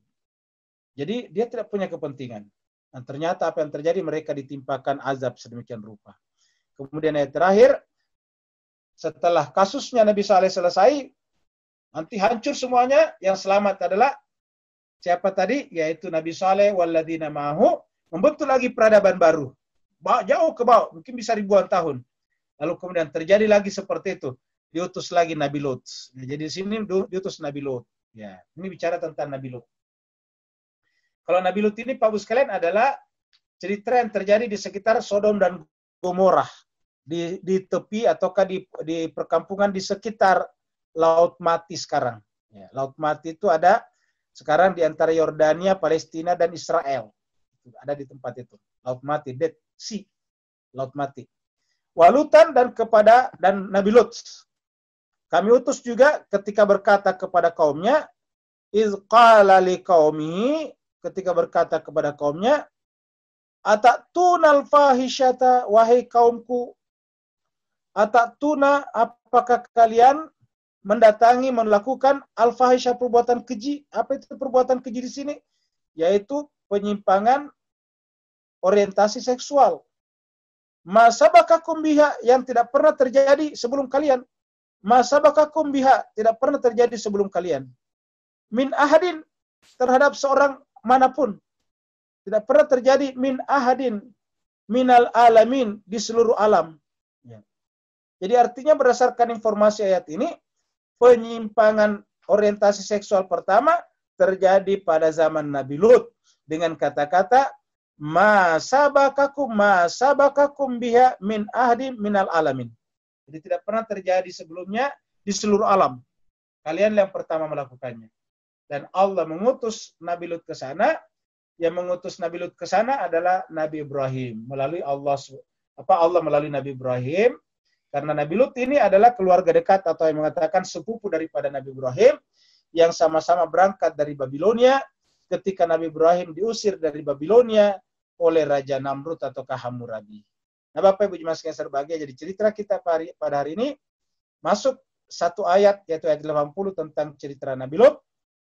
Jadi dia tidak punya kepentingan. Dan ternyata apa yang terjadi, mereka ditimpakan azab sedemikian rupa. Kemudian ayat terakhir, setelah kasusnya Nabi Saleh selesai, nanti hancur semuanya, yang selamat adalah siapa tadi? Yaitu Nabi Saleh walladzina ma'ahu, membentuk lagi peradaban baru. Jauh ke bawah, mungkin bisa ribuan tahun. Lalu kemudian terjadi lagi seperti itu. Diutus lagi Nabi Lut. Ya, jadi di sini diutus Nabi Lut. Ya, ini bicara tentang Nabi Lut. Kalau Nabi Lut ini, Pak Bu sekalian, adalah cerita yang terjadi di sekitar Sodom dan Gomorrah. Di tepi ataukah di perkampungan di sekitar Laut Mati sekarang. Ya, Laut Mati itu ada sekarang di antara Yordania, Palestina, dan Israel. Ada di tempat itu. Laut Mati, Dead Sea. Laut Mati. Walutan dan Nabi Lut. Kami utus juga ketika berkata kepada kaumnya, iz qala liqaumihi, ketika berkata kepada kaumnya, atatuna al-fahisyata, wahai kaumku, atatuna, apakah kalian mendatangi, melakukan al-fahisyah, perbuatan keji? Apa itu perbuatan keji di sini? Yaitu penyimpangan orientasi seksual. Ma sabaqakum biha, yang tidak pernah terjadi sebelum kalian. Ma sabaqakum biha, tidak pernah terjadi sebelum kalian. Min ahadin, terhadap seorang manapun. Tidak pernah terjadi min ahadin minal alamin, di seluruh alam. Ya. Jadi artinya berdasarkan informasi ayat ini, penyimpangan orientasi seksual pertama terjadi pada zaman Nabi Lut dengan kata-kata ma sabaqakum biha min ahadin minal alamin. Jadi tidak pernah terjadi sebelumnya di seluruh alam. Kalian yang pertama melakukannya. Dan Allah mengutus Nabi Lut ke sana. Yang mengutus Nabi Lut ke sana adalah Nabi Ibrahim melalui Allah melalui Nabi Ibrahim. Karena Nabi Lut ini adalah keluarga dekat atau yang mengatakan sepupu daripada Nabi Ibrahim yang sama-sama berangkat dari Babilonia ketika Nabi Ibrahim diusir dari Babilonia oleh Raja Namrud atau Hammurabi. Nah, Bapak Ibu jemaah sekalian berbahagia, jadi cerita kita pada hari ini masuk satu ayat, yaitu ayat 80 tentang cerita Nabi Lut,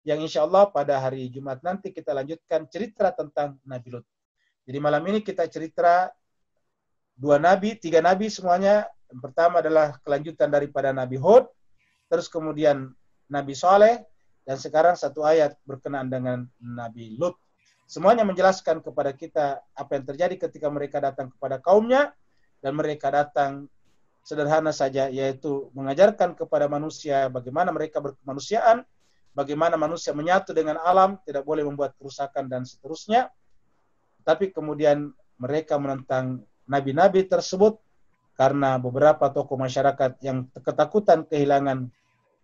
yang insya Allah pada hari Jumat nanti kita lanjutkan cerita tentang Nabi Lut. Jadi malam ini kita cerita tiga nabi semuanya. Yang pertama adalah kelanjutan daripada Nabi Hud, terus kemudian Nabi Saleh, dan sekarang satu ayat berkenaan dengan Nabi Lut. Semuanya menjelaskan kepada kita apa yang terjadi ketika mereka datang kepada kaumnya, dan mereka datang sederhana saja, yaitu mengajarkan kepada manusia bagaimana mereka berkemanusiaan, bagaimana manusia menyatu dengan alam, tidak boleh membuat kerusakan dan seterusnya. Tapi kemudian mereka menentang nabi-nabi tersebut karena beberapa tokoh masyarakat yang ketakutan kehilangan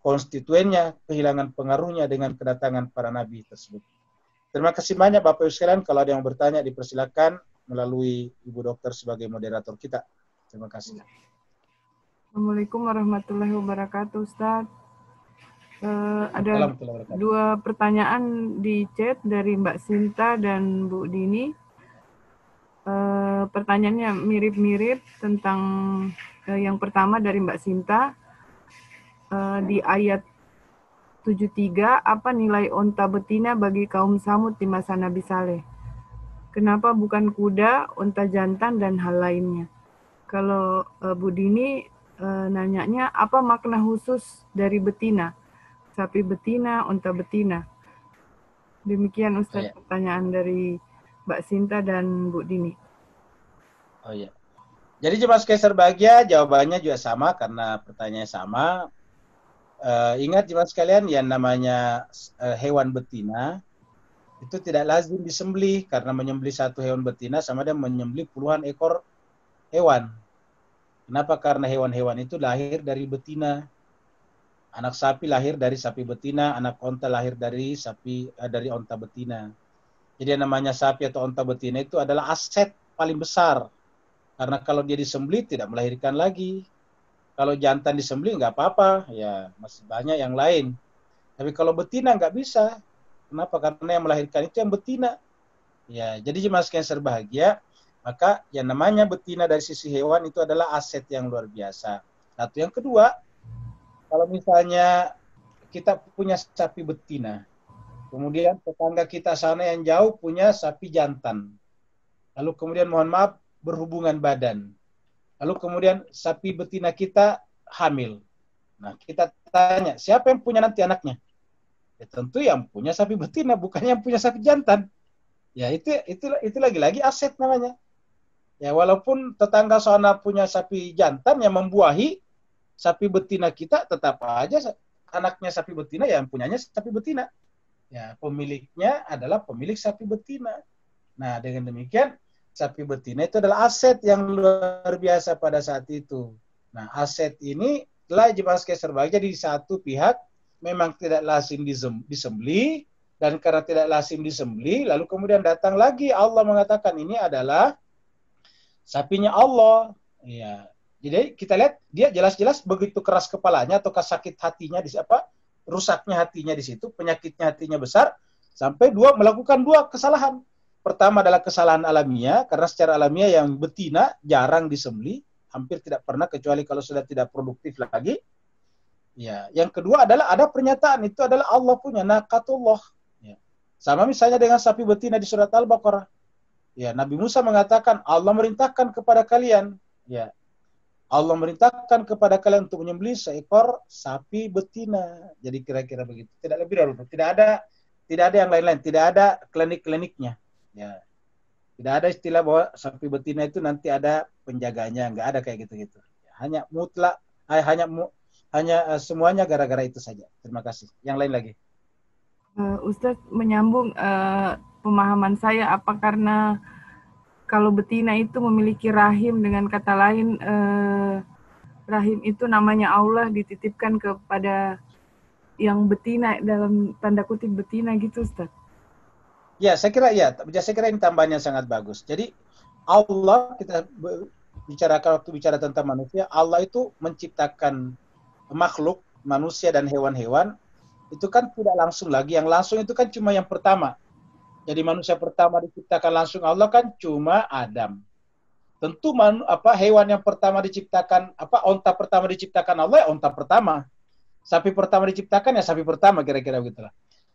konstituennya, kehilangan pengaruhnya dengan kedatangan para nabi tersebut. Terima kasih banyak Bapak Ibu sekalian. Kalau ada yang bertanya dipersilakan melalui Ibu Dokter sebagai moderator kita. Terima kasih. Assalamualaikum warahmatullahi wabarakatuh, Ustaz. Ada dua pertanyaan di chat dari Mbak Sinta dan Bu Dini. Pertanyaannya mirip-mirip tentang yang pertama dari Mbak Sinta. Di ayat 73, apa nilai onta betina bagi kaum Samud di masa Nabi Saleh? Kenapa bukan kuda, unta jantan, dan hal lainnya? Kalau Bu Dini nanyanya apa makna khusus dari betina? Sapi betina, unta betina. Demikian Oh Ustadz ya, pertanyaan dari Mbak Sinta dan Bu Dini. oh ya. Jadi jemaah sekalian berbahagia, jawabannya juga sama karena pertanyaannya sama. Ingat jemaah sekalian, yang namanya hewan betina itu tidak lazim disembelih, karena menyembelih satu hewan betina sama dengan menyembelih puluhan ekor hewan. Kenapa? Karena hewan-hewan itu lahir dari betina. Anak sapi lahir dari sapi betina, anak onta lahir dari dari onta betina. Jadi yang namanya sapi atau onta betina itu adalah aset paling besar. Karena kalau dia disembelih tidak melahirkan lagi. Kalau jantan disembelih nggak apa-apa, ya masih banyak yang lain. Tapi kalau betina nggak bisa. Kenapa? Karena yang melahirkan itu yang betina. Ya, jadi jemaah sekalian berbahagia, maka yang namanya betina dari sisi hewan itu adalah aset yang luar biasa. Satu, yang kedua, kalau misalnya kita punya sapi betina, kemudian tetangga kita sana yang jauh punya sapi jantan, lalu kemudian mohon maaf berhubungan badan, lalu kemudian sapi betina kita hamil. Nah, kita tanya, siapa yang punya nanti anaknya? Ya, tentu yang punya sapi betina, bukan yang punya sapi jantan. Ya, itu lagi-lagi aset namanya. Ya, walaupun tetangga sana punya sapi jantan yang membuahi sapi betina kita, tetap aja anaknya sapi betina yang punyanya sapi betina. Ya, pemiliknya adalah pemilik sapi betina. Nah, dengan demikian sapi betina itu adalah aset yang luar biasa pada saat itu. Nah, aset ini telah dijelaskan sebagai di satu pihak memang tidak lazim disembeli, dan karena tidak lazim disembeli, lalu kemudian datang lagi Allah mengatakan ini adalah sapinya Allah. Ya. Jadi kita lihat dia jelas-jelas begitu keras kepalanya atau sakit hatinya di apa? Rusaknya hatinya di situ, penyakitnya hatinya besar sampai melakukan dua kesalahan. Pertama adalah kesalahan alamiah, karena secara alamiah yang betina jarang disembeli, hampir tidak pernah kecuali kalau sudah tidak produktif lagi. Ya, yang kedua adalah ada pernyataan itu adalah Allah punya naqatullah. Ya. Sama misalnya dengan sapi betina di surat Al-Baqarah. Ya, Nabi Musa mengatakan Allah merintahkan kepada kalian, ya, Allah merintahkan kepada kalian untuk menyembelih seekor sapi betina. Jadi kira-kira begitu. Tidak lebih dari itu. Tidak ada yang lain-lain. Tidak ada klinik-kliniknya. Ya, tidak ada istilah bahwa sapi betina itu nanti ada penjaganya. Nggak ada kayak gitu-gitu. Hanya mutlak, semuanya gara-gara itu saja. Terima kasih. Yang lain lagi. Ustadz menyambung pemahaman saya, apa karena kalau betina itu memiliki rahim, dengan kata lain rahim itu namanya Allah dititipkan kepada yang betina, dalam tanda kutip betina gitu Ustaz? Ya, saya kira ini tambahan yang sangat bagus. Jadi Allah, kita waktu bicara tentang manusia, Allah itu menciptakan makhluk, manusia dan hewan-hewan, itu kan tidak langsung lagi. Yang langsung itu kan cuma yang pertama. Jadi manusia pertama diciptakan langsung Allah kan cuma Adam. Tentu hewan yang pertama diciptakan, onta pertama diciptakan Allah, ya onta pertama. Sapi pertama diciptakan, ya sapi pertama, kira-kira begitulah.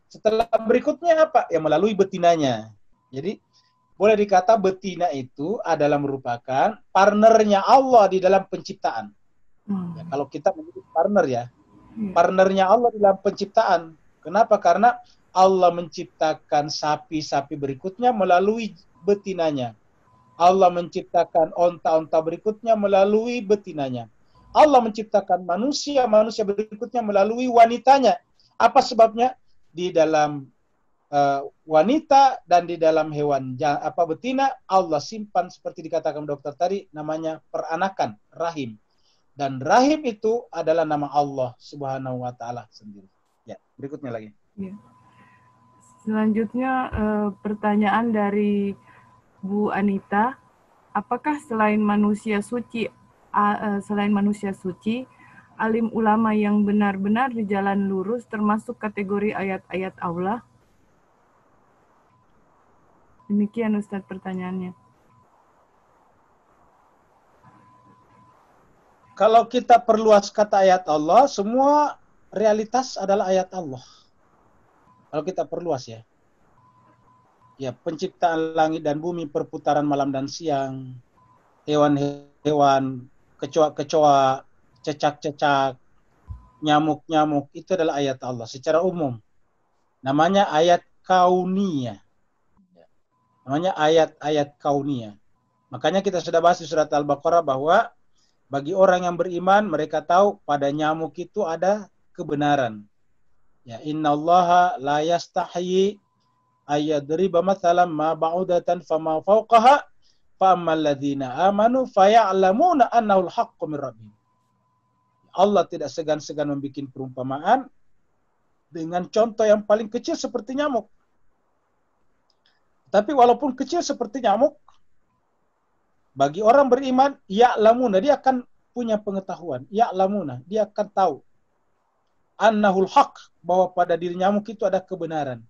Setelah berikutnya apa? Ya melalui betinanya. Jadi boleh dikata betina itu adalah merupakan partnernya Allah di dalam penciptaan. Ya, kalau kita menjadi partner ya, partnernya Allah di dalam penciptaan. Kenapa? Karena Allah menciptakan sapi-sapi berikutnya melalui betinanya. Allah menciptakan onta-onta berikutnya melalui betinanya. Allah menciptakan manusia berikutnya melalui wanitanya. Apa sebabnya? Di dalam wanita dan di dalam hewan betina, Allah simpan seperti dikatakan dokter tadi, namanya peranakan, rahim. Dan rahim itu adalah nama Allah Subhanahu wa taala sendiri. Ya, berikutnya lagi. Ya. Selanjutnya pertanyaan dari Bu Anita, apakah selain manusia suci, alim ulama yang benar-benar di jalan lurus termasuk kategori ayat-ayat Allah? Demikian Ustadz pertanyaannya. Kalau kita perluas kata ayat Allah, semua realitas adalah ayat Allah. Kalau kita perluas ya. ya penciptaan langit dan bumi, perputaran malam dan siang, hewan-hewan, kecoa-kecoa, cecak-cecak, nyamuk-nyamuk, itu adalah ayat Allah secara umum. Namanya ayat kauniyah. Namanya ayat-ayat kauniyah. Makanya kita sudah bahas di surat Al-Baqarah bahwa bagi orang yang beriman, mereka tahu pada nyamuk itu ada kebenaran. Ya, innallaha la yastahyi ayyadriba mathalan ma ba'udatan fama fawqaha fa ammal ladzina amanu faya'lamuna annahu al-haqqu min rabbihim. Allah tidak segan-segan membuat perumpamaan dengan contoh yang paling kecil seperti nyamuk. Tapi walaupun kecil seperti nyamuk, bagi orang beriman, ya'lamuna, dia akan punya pengetahuan. Ya'lamuna, dia akan tahu. Annahul haq, bahwa pada diri nyamuk itu ada kebenaran.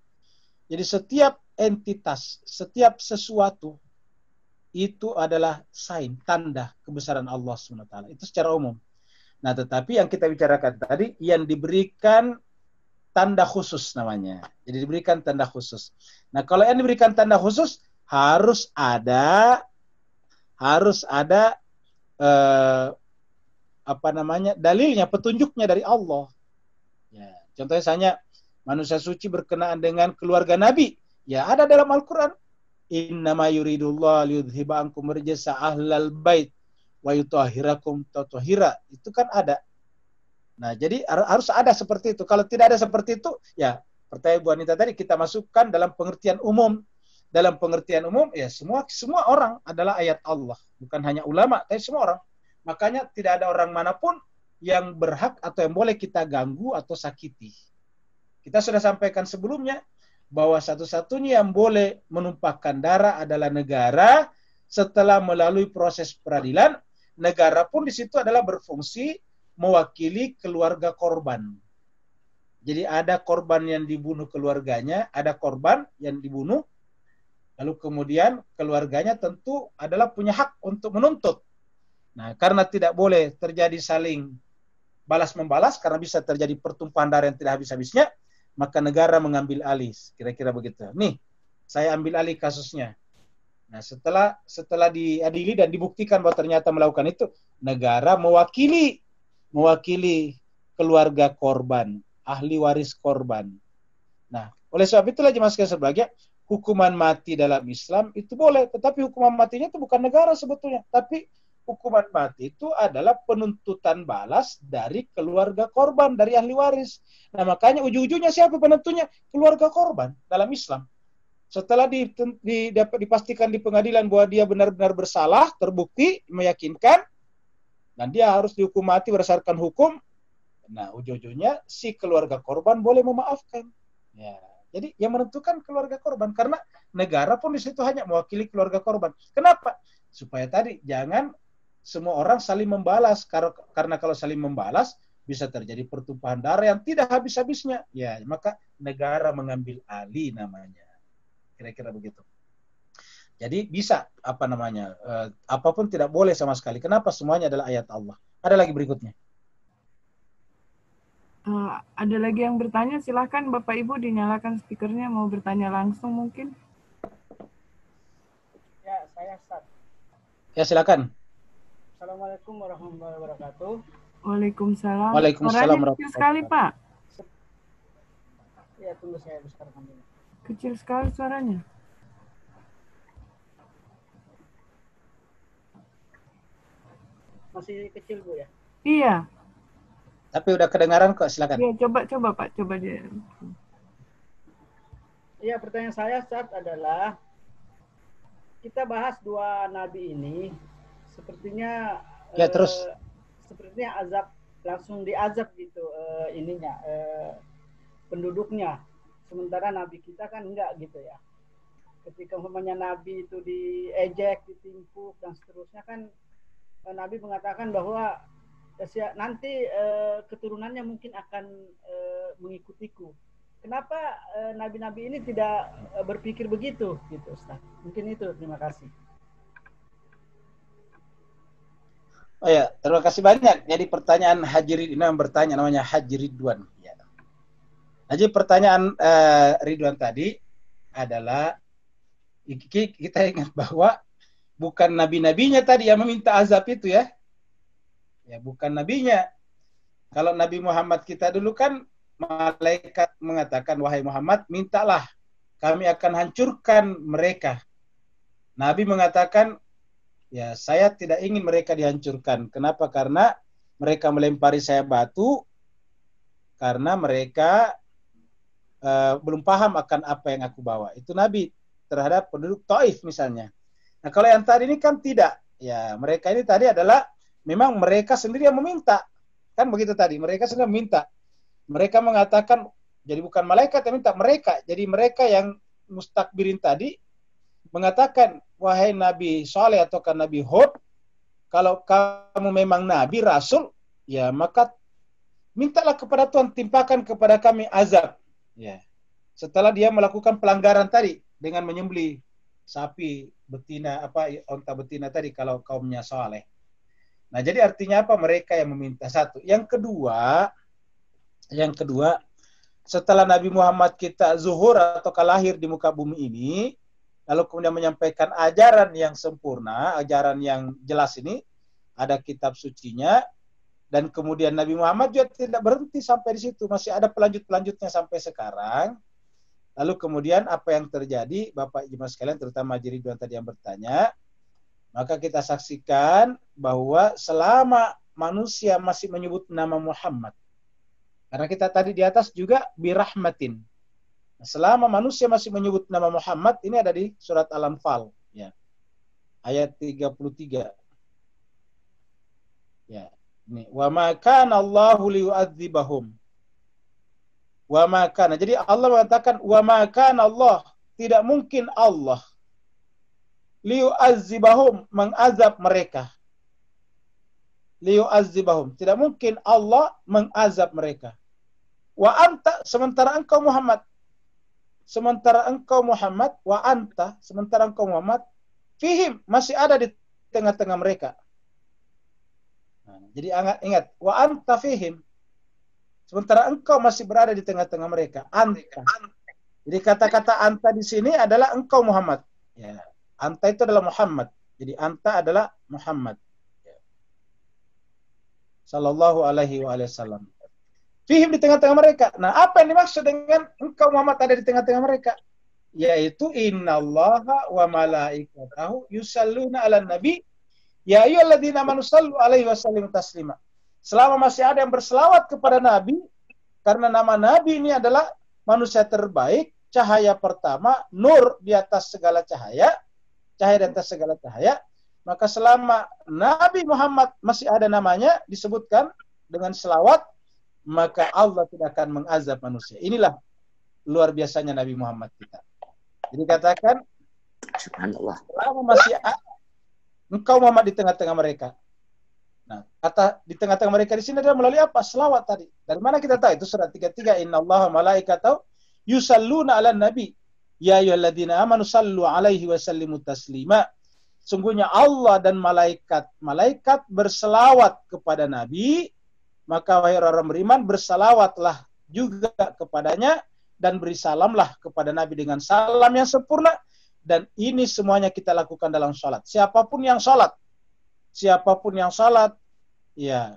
Jadi setiap entitas, setiap sesuatu, itu adalah sign, tanda kebesaran Allah SWT. Itu secara umum. Nah, tetapi yang kita bicarakan tadi, yang diberikan tanda khusus namanya. Jadi diberikan tanda khusus. Nah, kalau yang diberikan tanda khusus, harus ada dalilnya, petunjuknya dari Allah. Ya, contohnya misalnya manusia suci berkenaan dengan keluarga Nabi. Ya, ada dalam Al-Quran. Innama yuridullah liyudhiba ankum rijsa ahlal bait wa yutahhirakum tatahira. Itu kan ada. Nah, jadi harus ada seperti itu. Kalau tidak ada seperti itu, ya pertanyaan Bu Anita tadi kita masukkan dalam pengertian umum. Dalam pengertian umum, ya semua orang adalah ayat Allah. Bukan hanya ulama, tapi semua orang. Makanya tidak ada orang manapun yang berhak atau yang boleh kita ganggu atau sakiti. Kita sudah sampaikan sebelumnya bahwa satu-satunya yang boleh menumpahkan darah adalah negara setelah melalui proses peradilan. Negara pun di situ adalah berfungsi mewakili keluarga korban. Jadi ada korban yang dibunuh keluarganya, ada korban yang dibunuh, lalu kemudian keluarganya tentu adalah punya hak untuk menuntut. Nah, karena tidak boleh terjadi saling balas-membalas, karena bisa terjadi pertumpahan darah yang tidak habis-habisnya, maka negara mengambil alih. Kira-kira begitu. Nih, saya ambil alih kasusnya. Nah, setelah diadili dan dibuktikan bahwa ternyata melakukan itu, negara mewakili keluarga korban, ahli waris korban. Nah, oleh sebab itulah jemaah sekalian sebagai hukuman mati dalam Islam itu boleh, tetapi hukuman matinya itu bukan negara sebetulnya, tapi hukuman mati itu adalah penuntutan balas dari keluarga korban, dari ahli waris. Nah, makanya ujung-ujungnya siapa penentunya? Keluarga korban dalam Islam. Setelah dipastikan di pengadilan bahwa dia benar-benar bersalah, terbukti, meyakinkan, dan dia harus dihukum mati berdasarkan hukum, nah ujung-ujungnya si keluarga korban boleh memaafkan. Ya. Jadi yang menentukan keluarga korban, karena negara pun di situ hanya mewakili keluarga korban. Kenapa? Supaya tadi jangan semua orang saling membalas, karena kalau saling membalas bisa terjadi pertumpahan darah yang tidak habis-habisnya. Ya, maka negara mengambil alih namanya. Kira-kira begitu. Jadi bisa apapun tidak boleh sama sekali. Kenapa? Semuanya adalah ayat Allah. Ada lagi berikutnya. Ada lagi yang bertanya, silahkan Bapak Ibu dinyalakan speakernya, mau bertanya langsung mungkin. Ya, saya Ustaz. Ya, silakan. Assalamualaikum warahmatullahi wabarakatuh. Waalaikumsalam. Waalaikumsalam Suaranya kecil sekali, Pak. Ya, tunggu saya besarkan dulu. Kecil sekali suaranya. Masih kecil, Bu ya? Iya. Tapi udah kedengaran kok, silakan. Iya, coba Pak, coba dia. Iya, pertanyaan saya saat adalah kita bahas dua nabi ini, sepertinya ya, terus sepertinya azab langsung diazab gitu penduduknya. Sementara nabi kita kan enggak gitu ya. Ketika umpamanya nabi itu diejek, ditimpuk dan seterusnya kan nabi mengatakan bahwa nanti keturunannya mungkin akan mengikutiku. Kenapa nabi-nabi ini tidak berpikir begitu, gitu, Ustaz? Mungkin itu. Terima kasih. Oh ya, terima kasih banyak. Jadi pertanyaan Haji Ridwan bertanya, namanya Haji Ridwan. Ya. Jadi pertanyaan Ridwan tadi adalah kita ingat bahwa bukan nabi-nabinya tadi yang meminta azab itu ya. Ya, bukan nabinya. Kalau Nabi Muhammad kita dulu kan malaikat mengatakan, wahai Muhammad, mintalah, kami akan hancurkan mereka. Nabi mengatakan, ya saya tidak ingin mereka dihancurkan. Kenapa? Karena mereka melempari saya batu, karena mereka belum paham akan apa yang aku bawa. Itu Nabi terhadap penduduk Taif misalnya. Nah kalau yang tadi ini kan tidak. Ya mereka ini tadi adalah memang mereka sendiri yang meminta. Kan begitu tadi, mereka sendiri meminta. Mereka mengatakan, jadi bukan malaikat yang minta, mereka. Jadi mereka yang mustakbirin tadi mengatakan, wahai Nabi Saleh atau Nabi Hud, kalau kamu memang Nabi, Rasul, ya maka mintalah kepada Tuhan, timpakan kepada kami azab. Ya. Setelah dia melakukan pelanggaran tadi dengan menyembelih sapi betina, onta betina tadi kalau kaumnya Saleh. Nah, jadi artinya apa? Mereka yang meminta. Satu. Yang kedua, setelah Nabi Muhammad kita zuhur atau lahir di muka bumi ini, lalu kemudian menyampaikan ajaran yang sempurna, ajaran yang jelas ini, ada kitab sucinya, dan kemudian Nabi Muhammad juga tidak berhenti sampai di situ, masih ada pelanjut-pelanjutnya sampai sekarang. Lalu kemudian apa yang terjadi, Bapak Ibu sekalian, terutama Haji Ridwan tadi yang bertanya, maka kita saksikan bahwa selama manusia masih menyebut nama Muhammad, karena kita tadi di atas juga birahmatin. Selama manusia masih menyebut nama Muhammad, ini ada di surat Al-Anfal, ya, ayat 33. Ya, ini wa ma kana Allahu liyu'adzibahum. Wa ma kana. Jadi Allah mengatakan wa ma kana Allah, tidak mungkin Allah liyu'adzibahum, mengazab mereka. Liyu'adzibahum, tidak mungkin Allah mengazab mereka. Wa anta, sementara engkau Muhammad. Sementara engkau Muhammad, wa anta, sementara engkau Muhammad, fihim, masih ada di tengah-tengah mereka. Nah, jadi ingat, wa anta fihim, sementara engkau masih berada di tengah-tengah mereka. Anta. Jadi kata-kata anta di sini adalah engkau Muhammad. Ya. Anta itu adalah Muhammad. Jadi anta adalah Muhammad. Ya. Sallallahu alaihi wasallam. Fihim, di tengah-tengah mereka. Nah, apa yang dimaksud dengan engkau Muhammad ada di tengah-tengah mereka? Yaitu innallaha wa malaikatahu yusalluna 'alan nabi ya ayyuhalladzina amanu sallu 'alaihi wa sallimu taslima. Selama masih ada yang berselawat kepada Nabi, karena nama Nabi ini adalah manusia terbaik, cahaya pertama, nur di atas segala cahaya, cahaya di atas segala cahaya, maka selama Nabi Muhammad masih ada namanya disebutkan dengan selawat, maka Allah tidak akan mengazab manusia. Inilah luar biasanya Nabi Muhammad kita. Jadi katakan, subhanallah, selama masih ada engkau Muhammad di tengah-tengah mereka. Nah, kata di tengah-tengah mereka di sini adalah melalui apa? Selawat tadi. Dari mana kita tahu? Itu surat 33, innallaha malaikatahu yusalluna 'alan nabi ya ayyuhalladzina amanu sallu 'alaihi wa sallimu taslima. Sungguhnya Allah dan malaikat berselawat kepada Nabi, maka wahai orang beriman bersalawatlah juga kepadanya dan beri salamlah kepada Nabi dengan salam yang sempurna. Dan ini semuanya kita lakukan dalam sholat. Siapapun yang sholat, ya,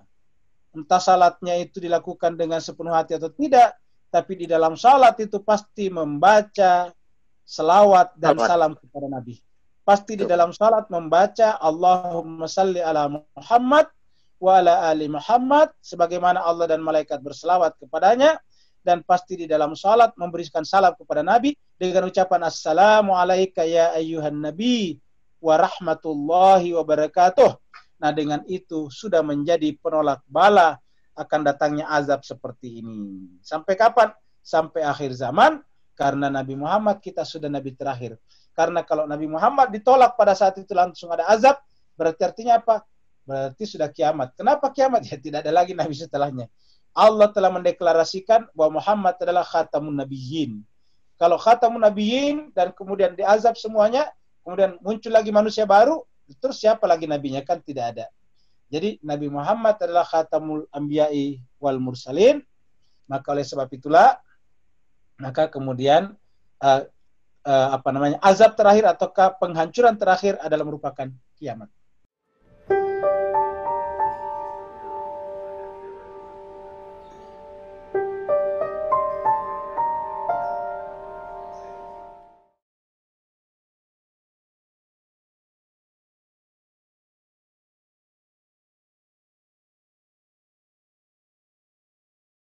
entah salatnya itu dilakukan dengan sepenuh hati atau tidak, tapi di dalam salat itu pasti membaca selawat dan salam kepada Nabi. Pasti di dalam salat membaca Allahumma salli ala Muhammad wa ala ali Muhammad, sebagaimana Allah dan malaikat berselawat kepadanya, dan pasti di dalam salat memberikan salam kepada Nabi dengan ucapan assalamu alayka ya ayyuhan nabi wa rahmatullahi wa barakatuh. Nah, dengan itu sudah menjadi penolak bala akan datangnya azab seperti ini. Sampai kapan? Sampai akhir zaman, karena Nabi Muhammad kita sudah Nabi terakhir. Karena kalau Nabi Muhammad ditolak pada saat itu langsung ada azab, berarti artinya apa? Berarti sudah kiamat. Kenapa kiamat? Ya tidak ada lagi Nabi setelahnya. Allah telah mendeklarasikan bahwa Muhammad adalah khatamun nabiyyin. Kalau khatamun nabiyyin dan kemudian diazab semuanya, kemudian muncul lagi manusia baru, terus siapa lagi nabinya? Kan tidak ada. Jadi Nabi Muhammad adalah khatamul anbiya'i wal mursalin. Maka oleh sebab itulah, maka kemudian azab terakhir ataukah penghancuran terakhir adalah merupakan kiamat.